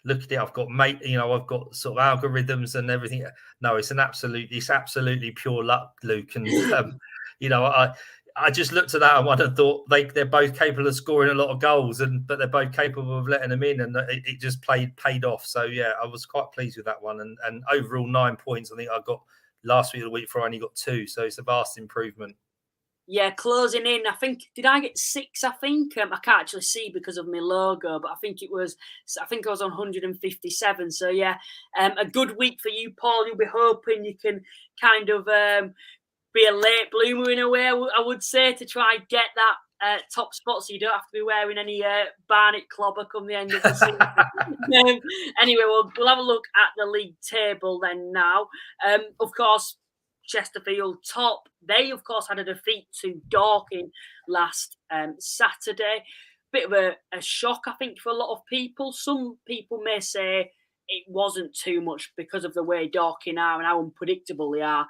look at it. I've got I've got sort of algorithms and everything. No, it's absolutely pure luck, Luke. And you know, I just looked at that and I thought they're both capable of scoring a lot of goals, but they're both capable of letting them in, and it just paid off. So yeah, I was quite pleased with that one. And overall 9 points. I think I got last week or the week before I only got 2, so it's a vast improvement. Yeah, closing in. I think, did I get 6? I think I can't actually see because of my logo, but I think I was on 157. So yeah, a good week for you, Paul. You'll be hoping you can kind of be a late bloomer in a way, I would say, to try and get that top spot, so you don't have to be wearing any Barnet clobber come the end of the season. Anyway, we'll have a look at the league table then now. Of course, Chesterfield top. They, of course, had a defeat to Dorking last Saturday. Bit of a shock, I think, for a lot of people. Some people may say it wasn't too much because of the way Dorking are and how unpredictable they are.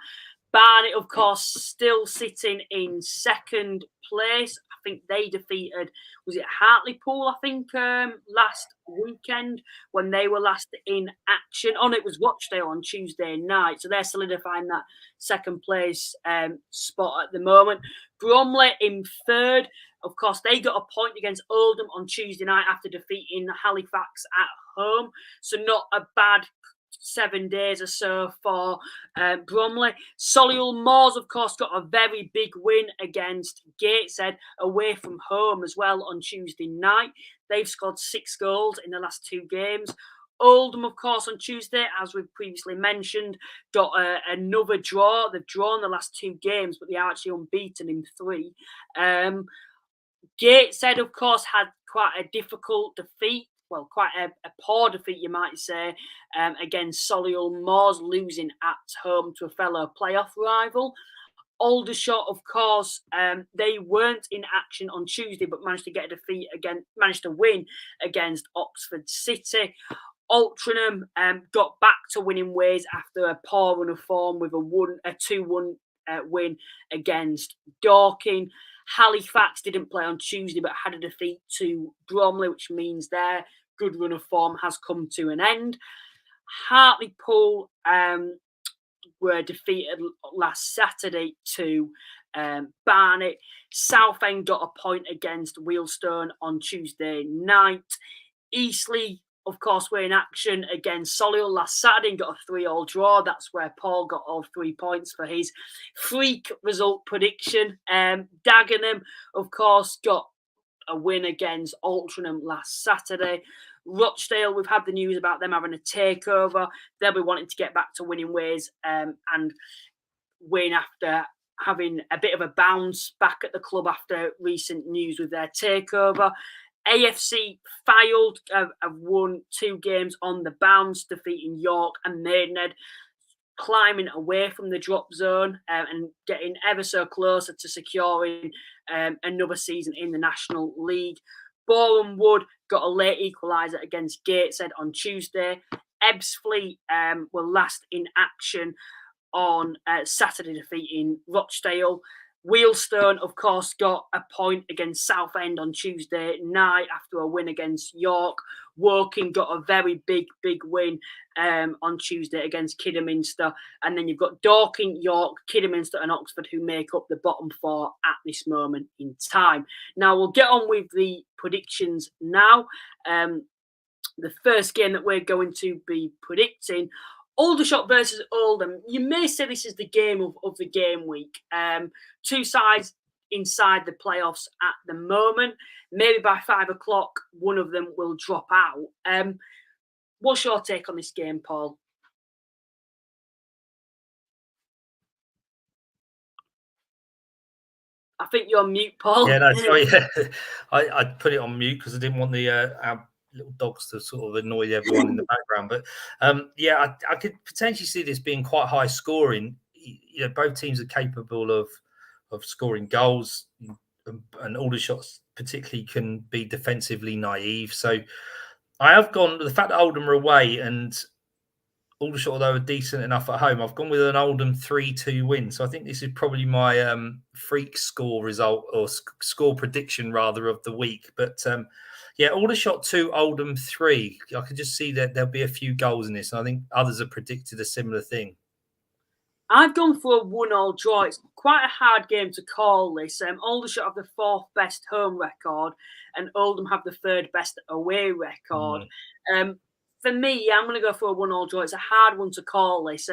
Barnet, of course, still sitting in second place. I think they defeated, was it Hartlepool, I think, last weekend when they were last in action. Oh, no, it was Rochdale on Tuesday night. So they're solidifying that second place spot at the moment. Bromley in third. Of course, they got a point against Oldham on Tuesday night after defeating Halifax at home. So not a bad 7 days or so for Bromley. Solihull Moors, of course, got a very big win against Gateshead away from home as well on Tuesday night. They've scored 6 goals in the last 2 games. Oldham, of course, on Tuesday, as we've previously mentioned, got another draw. They've drawn the last 2 games, but they are actually unbeaten in 3. Gateshead, of course, had quite a difficult defeat. Well, quite a poor defeat, you might say, against Solihull Moors, losing at home to a fellow playoff rival. Aldershot, of course, they weren't in action on Tuesday, but managed to win against Oxford City. Altrincham got back to winning ways after a poor run of form with a 2-1 win against Dorking. Halifax didn't play on Tuesday, but had a defeat to Bromley, which means their good run of form has come to an end. Hartlepool were defeated last Saturday to Barnet. Southend got a point against Wealdstone on Tuesday night. Eastleigh, of course, were in action against Solihull last Saturday and got a 3-3 draw. That's where Paul got all 3 points for his freak result prediction. Dagenham, of course, got a win against Altrincham last Saturday. Rochdale, we've had the news about them having a takeover. They'll be wanting to get back to winning ways and win after having a bit of a bounce back at the club after recent news with their takeover. AFC Fylde have won 2 games on the bounce, defeating York and Maidenhead, climbing away from the drop zone and getting ever so closer to securing another season in the National League. Boreham Wood got a late equaliser against Gateshead on Tuesday. Ebbsfleet were last in action on Saturday, defeating Rochdale. Wheelstone, of course, got a point against Southend on Tuesday night after a win against York. Woking got a very big win on Tuesday against Kidderminster. And then you've got Dorking, York, Kidderminster and Oxford who make up the bottom four at this moment in time. Now, we'll get on with the predictions now. The first game that we're going to be predicting, Aldershot versus Oldham. You may say this is the game of the game week. Two sides inside the playoffs at the moment. Maybe by 5 o'clock, one of them will drop out. What's your take on this game, Paul? I think you're on mute, Paul. Yeah, no, sorry. I put it on mute because I didn't want the our little dogs to sort of annoy everyone in the background. But I could potentially see this being quite high scoring. You know, both teams are capable of scoring goals, and Aldershot particularly can be defensively naive. So I have gone the fact that Oldham are away and Aldershot, although are decent enough at home, I've gone with an Oldham 3-2 win. So I think this is probably my freak score result or score prediction rather of the week. But Aldershot 2, Oldham 3. I could just see that there'll be a few goals in this. And I think others have predicted a similar thing. I've gone for a 1-1 draw. It's quite a hard game to call this. Aldershot have the 4th best home record and Oldham have the 3rd best away record. For me, I'm going to go for a 1-1 draw. It's a hard one to call this.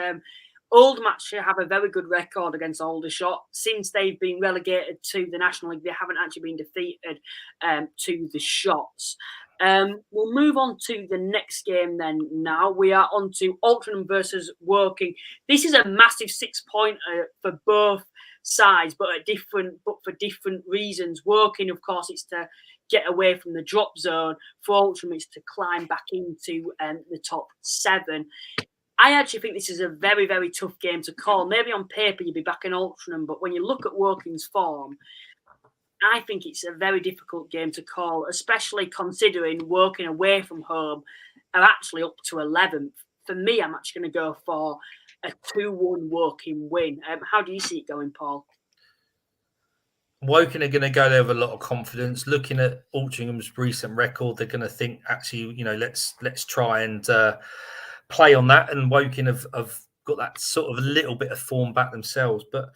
Oldham actually have a very good record against Aldershot. Since they've been relegated to the National League, they haven't actually been defeated to the Shots. We'll move on to the next game then now. We are on to Altrincham versus Woking. This is a massive 6-pointer for both sides, but for different reasons. Woking, of course, it's to get away from the drop zone. For Altrincham, it's to climb back into the top 7. I actually think this is a very, very tough game to call. Maybe on paper you'd be back in Altrincham, but when you look at Woking's form, I think it's a very difficult game to call, especially considering Woking away from home are actually up to 11th. For me, I'm actually going to go for a 2-1 Woking win. How do you see it going, Paul? Woking are going to go there with a lot of confidence. Looking at Altringham's recent record, they're going to think, actually, let's try and play on that. And Woking have got that sort of a little bit of form back themselves, but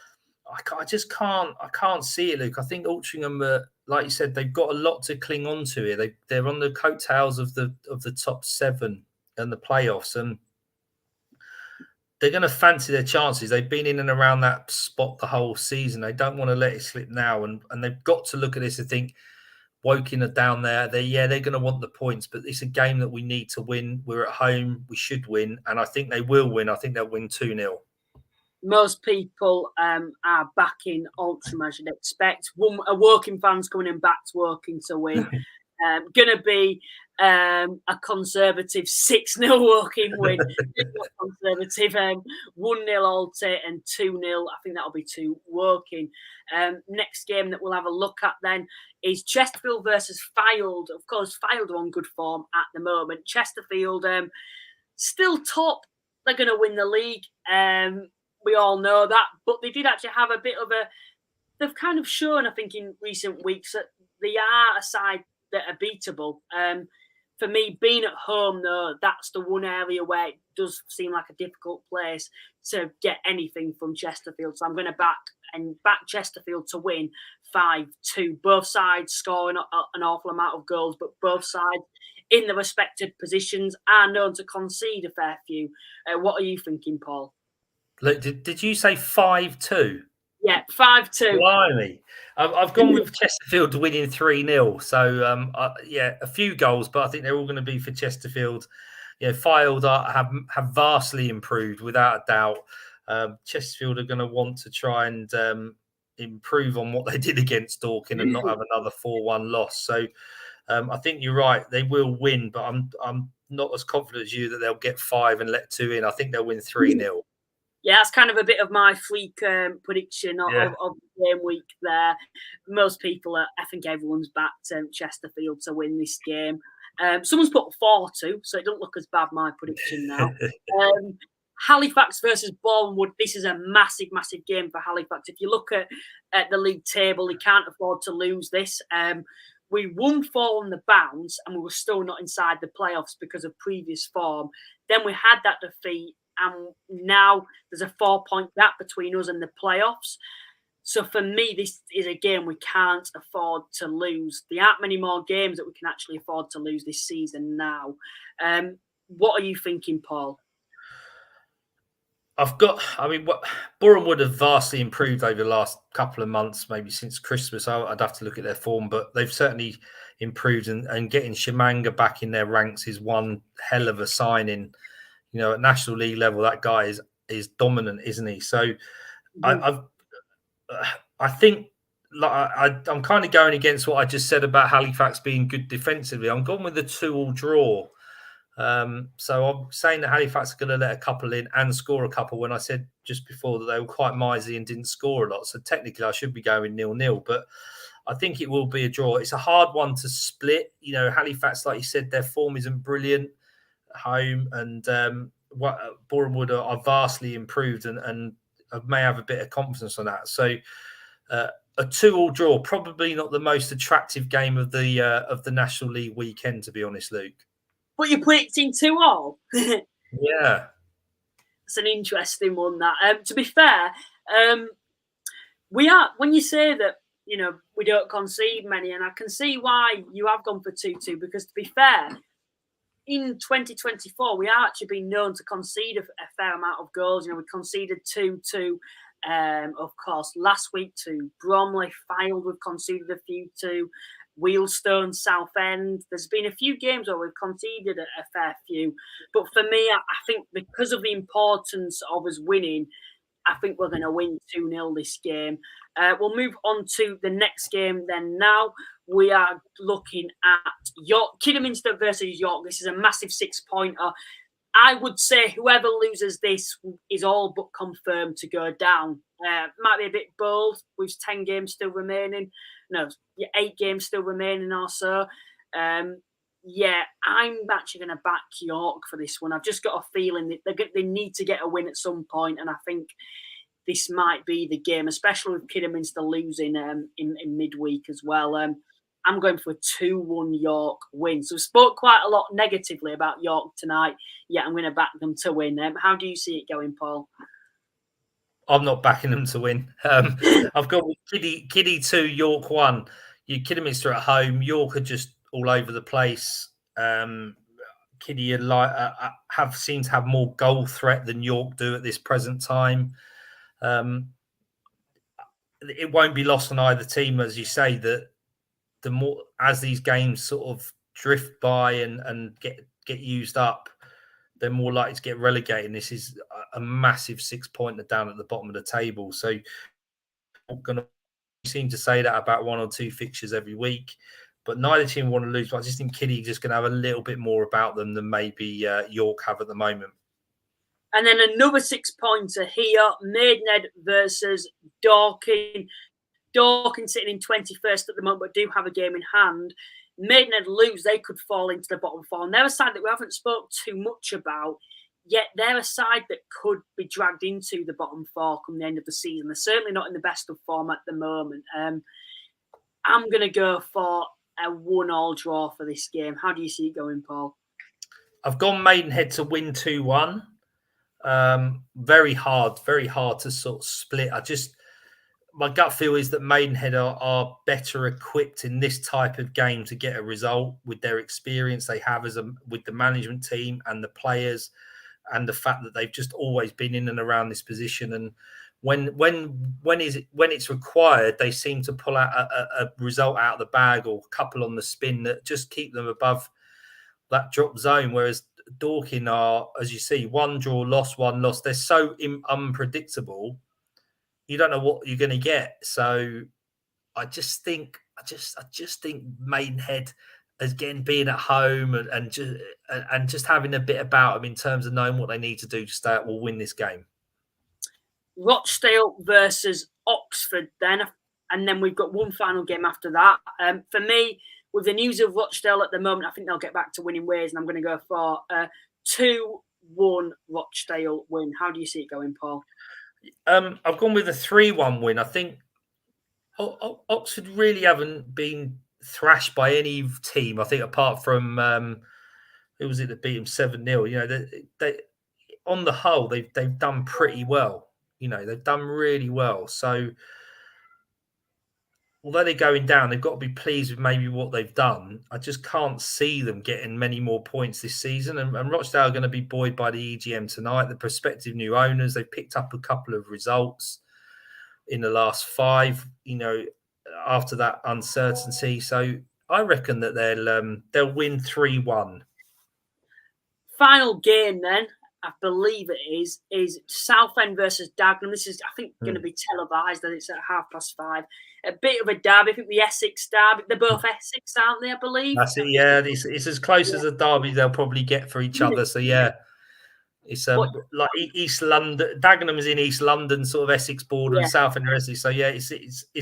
I just can't see it, Luke. I think Altrincham, like you said, they've got a lot to cling on to here. They're on the coattails of the top 7 and the playoffs, and they're going to fancy their chances. They've been in and around that spot the whole season. They don't want to let it slip now, and they've got to look at this and think, Woking are down there. They're going to want the points, but it's a game that we need to win. We're at home. We should win, and I think they will win. I think they'll win 2-0. Most people are backing Altrincham, as you'd expect. A Woking fan's coming in back to Woking to win. Going to be a conservative 6-0 Woking win. Conservative 1-0 Alty and 2-0. I think that'll be to Woking. Next game that we'll have a look at then is Chesterfield versus Fylde. Of course, Fylde are on good form at the moment. Chesterfield still top. They're going to win the league. We all know that, but they did actually have a bit of they've kind of shown, I think, in recent weeks that they are a side that are beatable. For me, being at home, though, that's the one area where it does seem like a difficult place to get anything from Chesterfield. So I'm going to back Chesterfield to win 5-2. Both sides scoring an awful amount of goals, but both sides in the respective positions are known to concede a fair few. What are you thinking, Paul? Look, did you say 5-2? Yeah, 5-2. Blimey. I've gone with Chesterfield winning 3-0. So, a few goals, but I think they're all going to be for Chesterfield. Fylde have vastly improved, without a doubt. Chesterfield are going to want to try and improve on what they did against Dorking and not have another 4-1 loss. So, I think you're right. They will win, but I'm not as confident as you that they'll get 5 and let 2 in. I think they'll win 3-0. Yeah, that's kind of a bit of my freak prediction of the game week there. Most people I think everyone's backed Chesterfield to win this game. Someone's put 4-2, so it doesn't look as bad, my prediction now. Halifax versus Bournemouth. This is a massive, massive game for Halifax. If you look at the league table, they can't afford to lose this. We won 4 on the bounce, and we were still not inside the playoffs because of previous form. Then we had that defeat, and now there's a 4-point gap between us and the playoffs. So for me, this is a game we can't afford to lose. There aren't many more games that we can actually afford to lose this season now. What are you thinking, Paul? Borough would have vastly improved over the last couple of months, maybe since Christmas. I'd have to look at their form, but they've certainly improved, and getting Shimanga back in their ranks is one hell of a signing. You know, at National League level, that guy is dominant, isn't he? So I think I'm kind of going against what I just said about Halifax being good defensively. I'm going with the 2-2 draw. So I'm saying that Halifax are going to let a couple in and score a couple, when I said just before that they were quite miserly and didn't score a lot. So technically I should be going 0-0, but I think it will be a draw. It's a hard one to split. You know, Halifax, like you said, their form isn't brilliant at home, and Bournemouth are vastly improved and may have a bit of confidence on that. So a 2-2 draw, probably not the most attractive game of the National League weekend, to be honest, Luke. But you're predicting 2-2? Yeah. It's an interesting one, that. To be fair, we are, when you say that, you know, we don't concede many, and I can see why you have gone for 2-2, because to be fair, in 2024, we are actually been known to concede a fair amount of goals. You know, we conceded 2-2, of course, last week to Bromley. Fylde, we've conceded a few to. Wealdstone, Southend. There's been a few games where we've conceded a fair few. But for me, I think because of the importance of us winning, I think we're going to win 2-0 this game. We'll move on to the next game then. Now we are looking at York, Kidderminster versus York. This is a massive 6-pointer. I would say whoever loses this is all but confirmed to go down. Might be a bit bold with 10 games still remaining. No, 8 games still remaining or so. Yeah, I'm actually going to back York for this one. I've just got a feeling that they need to get a win at some point, and I think this might be the game, especially with Kidderminster losing in midweek as well. I'm going for a 2-1 York win. So we spoke quite a lot negatively about York tonight. Yeah, I'm going to back them to win. How do you see it going, Paul? I'm not backing them to win. I've got Kiddie 2, York 1. Kidderminster at home. York are just all over the place. Kiddie have seemed to have more goal threat than York do at this present time. It won't be lost on either team, as you say, that the more as these games sort of drift by and get used up, they're more likely to get relegated. And this is a massive 6-pointer down at the bottom of the table. So I'm going to seem to say that about 1 or 2 fixtures every week, but neither team want to lose. But I just think Kiddie just going to have a little bit more about them than maybe York have at the moment. And then another 6-pointer here, Maidenhead versus Dorking. Dorking sitting in 21st at the moment, but do have a game in hand. Maidenhead lose, they could fall into the bottom 4. And they're a side that we haven't spoke too much about, yet they're a side that could be dragged into the bottom 4 come the end of the season. They're certainly not in the best of form at the moment. I'm going to go for a 1-1 draw for this game. How do you see it going, Paul? I've gone Maidenhead to win 2-1. Very hard to sort of split. My gut feel is that Maidenhead are better equipped in this type of game to get a result with their experience they have with the management team and the players, and the fact that they've just always been in and around this position. And when it's required, they seem to pull out a result out of the bag or a couple on the spin that just keep them above that drop zone. Whereas Dorking are, as you see, 1 draw, lost, 1 loss. They're so unpredictable. You don't know what you're going to get. So I just think Maidenhead, again, being at home and just having a bit about them in terms of knowing what they need to do to stay up, will win this game. Rochdale versus Oxford then. And then we've got one final game after that. For me, with the news of Rochdale at the moment, I think they'll get back to winning ways, and I'm going to go for 2-1 3-1 Rochdale win. How do you see it going, Paul? I've gone with a 3-1 win. I think Oxford really haven't been thrashed by any team. I think apart from who was it that beat them 7-0? You know, they on the whole they've done pretty well. You know, they've done really well. So although they're going down, they've got to be pleased with maybe what they've done. I just can't see them getting many more points this season. And Rochdale are going to be buoyed by the EGM tonight. The prospective new owners, they've picked up a couple of results in the last 5, you know, after that uncertainty. So I reckon that they'll win 3-1. Final game then, I believe it is Southend versus Dagenham. This is, I think, going to be televised, and it's at 5:30. A bit of a derby. I think the Essex derby. They're both Essex, aren't they? I believe. That's it. Yeah, it's as close as a derby they'll probably get for each other. So yeah, it's like East London. Dagenham is in East London, sort of Essex border, and Southend are Essex. So yeah, it's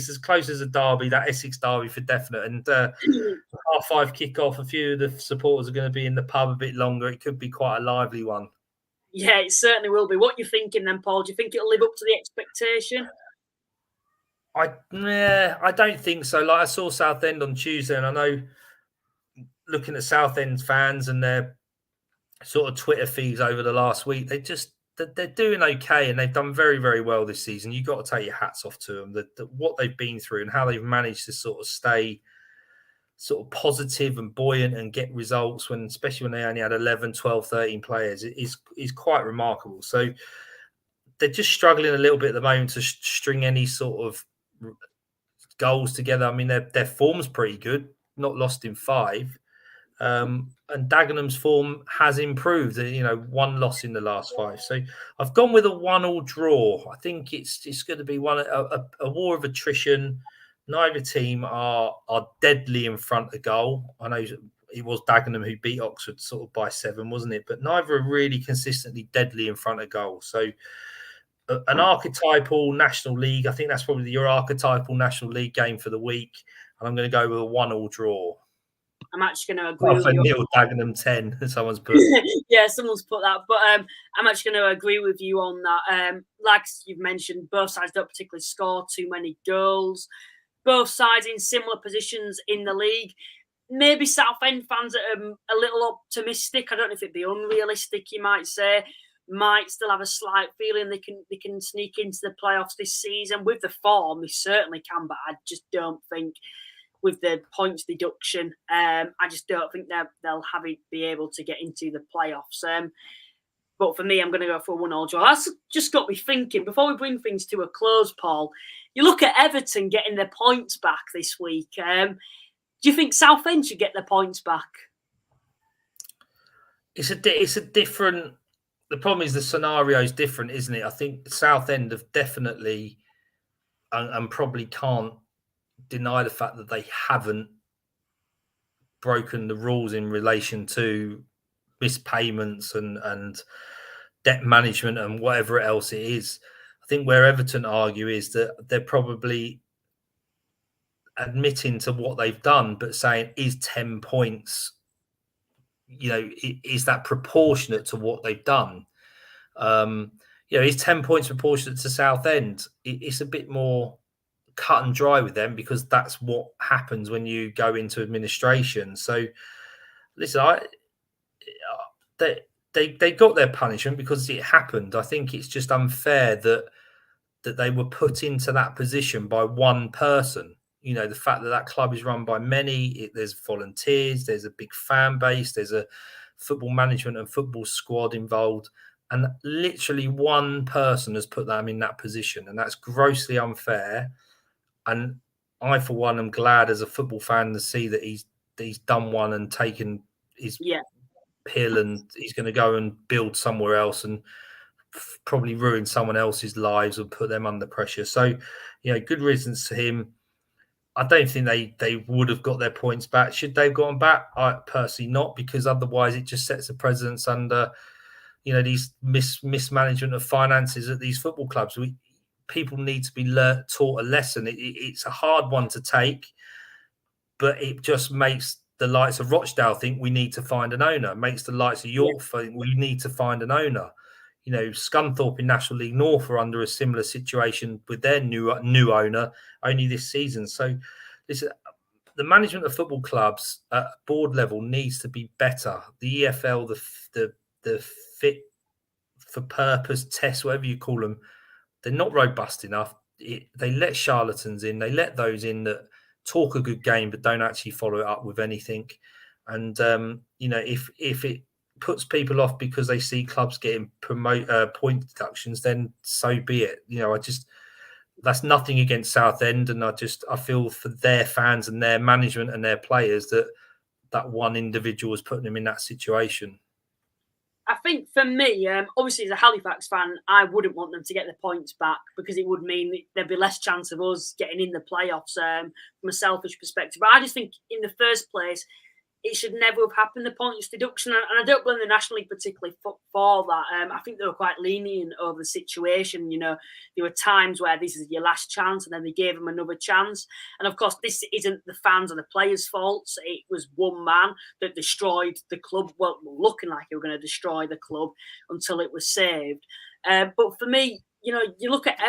as close as a derby, that Essex derby for definite. And 5:30 kick-off. A few of the supporters are going to be in the pub a bit longer. It could be quite a lively one. Yeah, it certainly will be. What are you thinking then, Paul? Do you think it'll live up to the expectation? I don't think so. Like, I saw Southend on Tuesday, and I know, looking at Southend fans and their sort of Twitter feeds over the last week, they're doing okay, and they've done very, very well this season. You've got to take your hats off to them. What they've been through and how they've managed to sort of stay sort of positive and buoyant and get results, especially when they only had 11, 12, 13 players, is quite remarkable. So they're just struggling a little bit at the moment to string any sort of goals together. I mean, their form's pretty good, not lost in 5. And Dagenham's form has improved. You know, 1 loss in the last 5. So I've gone with a 1-1 draw. I think it's going to be a war of attrition. Neither team are deadly in front of goal. I know it was Dagenham who beat Oxford sort of by 7, wasn't it? But neither are really consistently deadly in front of goal. So an archetypal National League. I think that's probably your archetypal National League game for the week. And I'm going to go with a 1-1 draw. I'm actually going to agree with you. Neil Dagenham 10, someone's put. Yeah, someone's put that. But I'm actually going to agree with you on that. Like you've mentioned, both sides don't particularly score too many goals. Both sides in similar positions in the league. Maybe Southend fans are a little optimistic. I don't know if it'd be unrealistic, you might say. Might still have a slight feeling they can sneak into the playoffs this season. With the form, they certainly can, but I just don't think with the points deduction, I just don't think they'll be able to get into the playoffs. But for me, I'm going to go for a 1-1 draw. That's just got me thinking, before we bring things to a close, Paul, you look at Everton getting their points back this week. Do you think Southend should get their points back? It's a different... The problem is the scenario is different, isn't it? I think Southend have definitely, and probably can't deny the fact that they haven't broken the rules in relation to missed payments and debt management and whatever else it is. I think where Everton argue is that they're probably admitting to what they've done, but saying, is 10 points, you know, is that proportionate to what they've done? You know, is 10 points proportionate to Southend? It's a bit more cut and dry with them, because that's what happens when you go into administration. So listen, they got their punishment because it happened. I think it's just unfair that they were put into that position by one person. You know, the fact that club is run by many, there's volunteers, there's a big fan base, there's a football management and football squad involved, and literally one person has put them in that position, and that's grossly unfair. And I, for one, am glad as a football fan to see that he's done one and taken his pill, and he's going to go and build somewhere else and probably ruin someone else's lives and put them under pressure. So, you know, good riddance to him. I don't think they would have got their points back. Should they have gotten back? I personally not, because otherwise it just sets the precedence under, you know, these mismanagement of finances at these football clubs. People need to be taught a lesson. It's a hard one to take, but it just makes the likes of Rochdale think we need to find an owner. Makes the likes of York think we need to find an owner. You know, Scunthorpe in National League North are under a similar situation with their new owner only this season. So, listen, the management of football clubs at board level needs to be better. The EFL, the fit for purpose tests, whatever you call them, they're not robust enough. They let charlatans in. They let those in that talk a good game but don't actually follow it up with anything. And you know, if it puts people off because they see clubs getting point deductions, then so be it. You know, that's nothing against Southend, and I feel for their fans and their management and their players that one individual is putting them in that situation. I think for me, obviously as a Halifax fan, I wouldn't want them to get the points back because it would mean there'd be less chance of us getting in the playoffs from a selfish perspective. But I just think in the first place, it should never have happened, the points deduction. And I don't blame the National League particularly for that. I think they were quite lenient over the situation. You know, there were times where this is your last chance and then they gave them another chance. And of course, this isn't the fans or the players' faults. It was one man that destroyed the club. Well, looking like he was going to destroy the club until it was saved. But for me, you know, you look at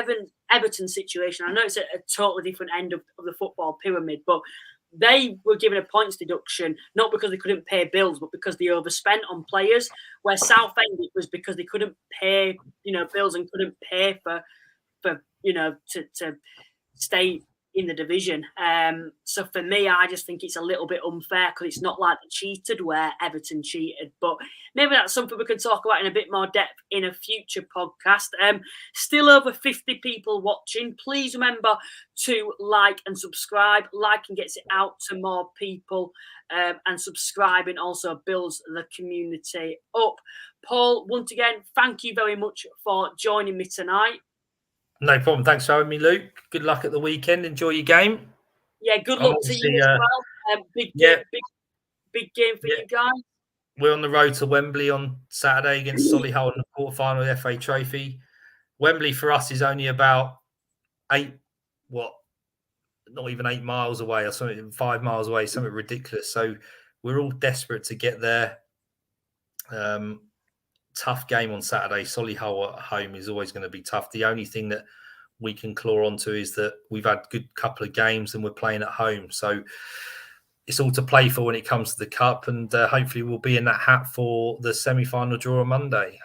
Everton's situation. I know it's a totally different end of the football pyramid, but they were given a points deduction, not because they couldn't pay bills, but because they overspent on players, where Southend it was because they couldn't pay, you know, bills and couldn't pay for you know, to stay in the division. So for me, I just think it's a little bit unfair because it's not like they cheated where Everton cheated. But maybe that's something we can talk about in a bit more depth in a future podcast. Still over 50 people watching. Please remember to like and subscribe. Liking gets it out to more people, and subscribing also builds the community up. Paul, once again, thank you very much for joining me tonight. No problem. Thanks for having me, Luke. Good luck at the weekend. Enjoy your game. Yeah, good luck to you as well. Big game for you guys. We're on the road to Wembley on Saturday against Solihull in the quarterfinal of the FA Trophy. Wembley for us is only about not even 8 miles away or something, 5 miles away, something ridiculous. So we're all desperate to get there. Tough game on Saturday. Solihull at home is always going to be tough. The only thing that we can claw onto is that we've had a good couple of games and we're playing at home. So it's all to play for when it comes to the cup, and hopefully we'll be in that hat for the semi-final draw on Monday.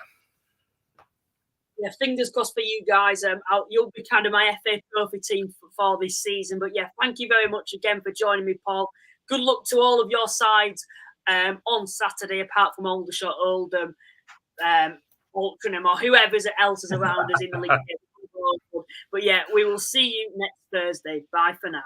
Yeah, fingers crossed for you guys. You'll be kind of my FA Trophy team for this season. But yeah, thank you very much again for joining me, Paul. Good luck to all of your sides on Saturday, apart from Aldershot, Oldham, Altrincham, or whoever else is around us in the league. But yeah, we will see you next Thursday. Bye for now.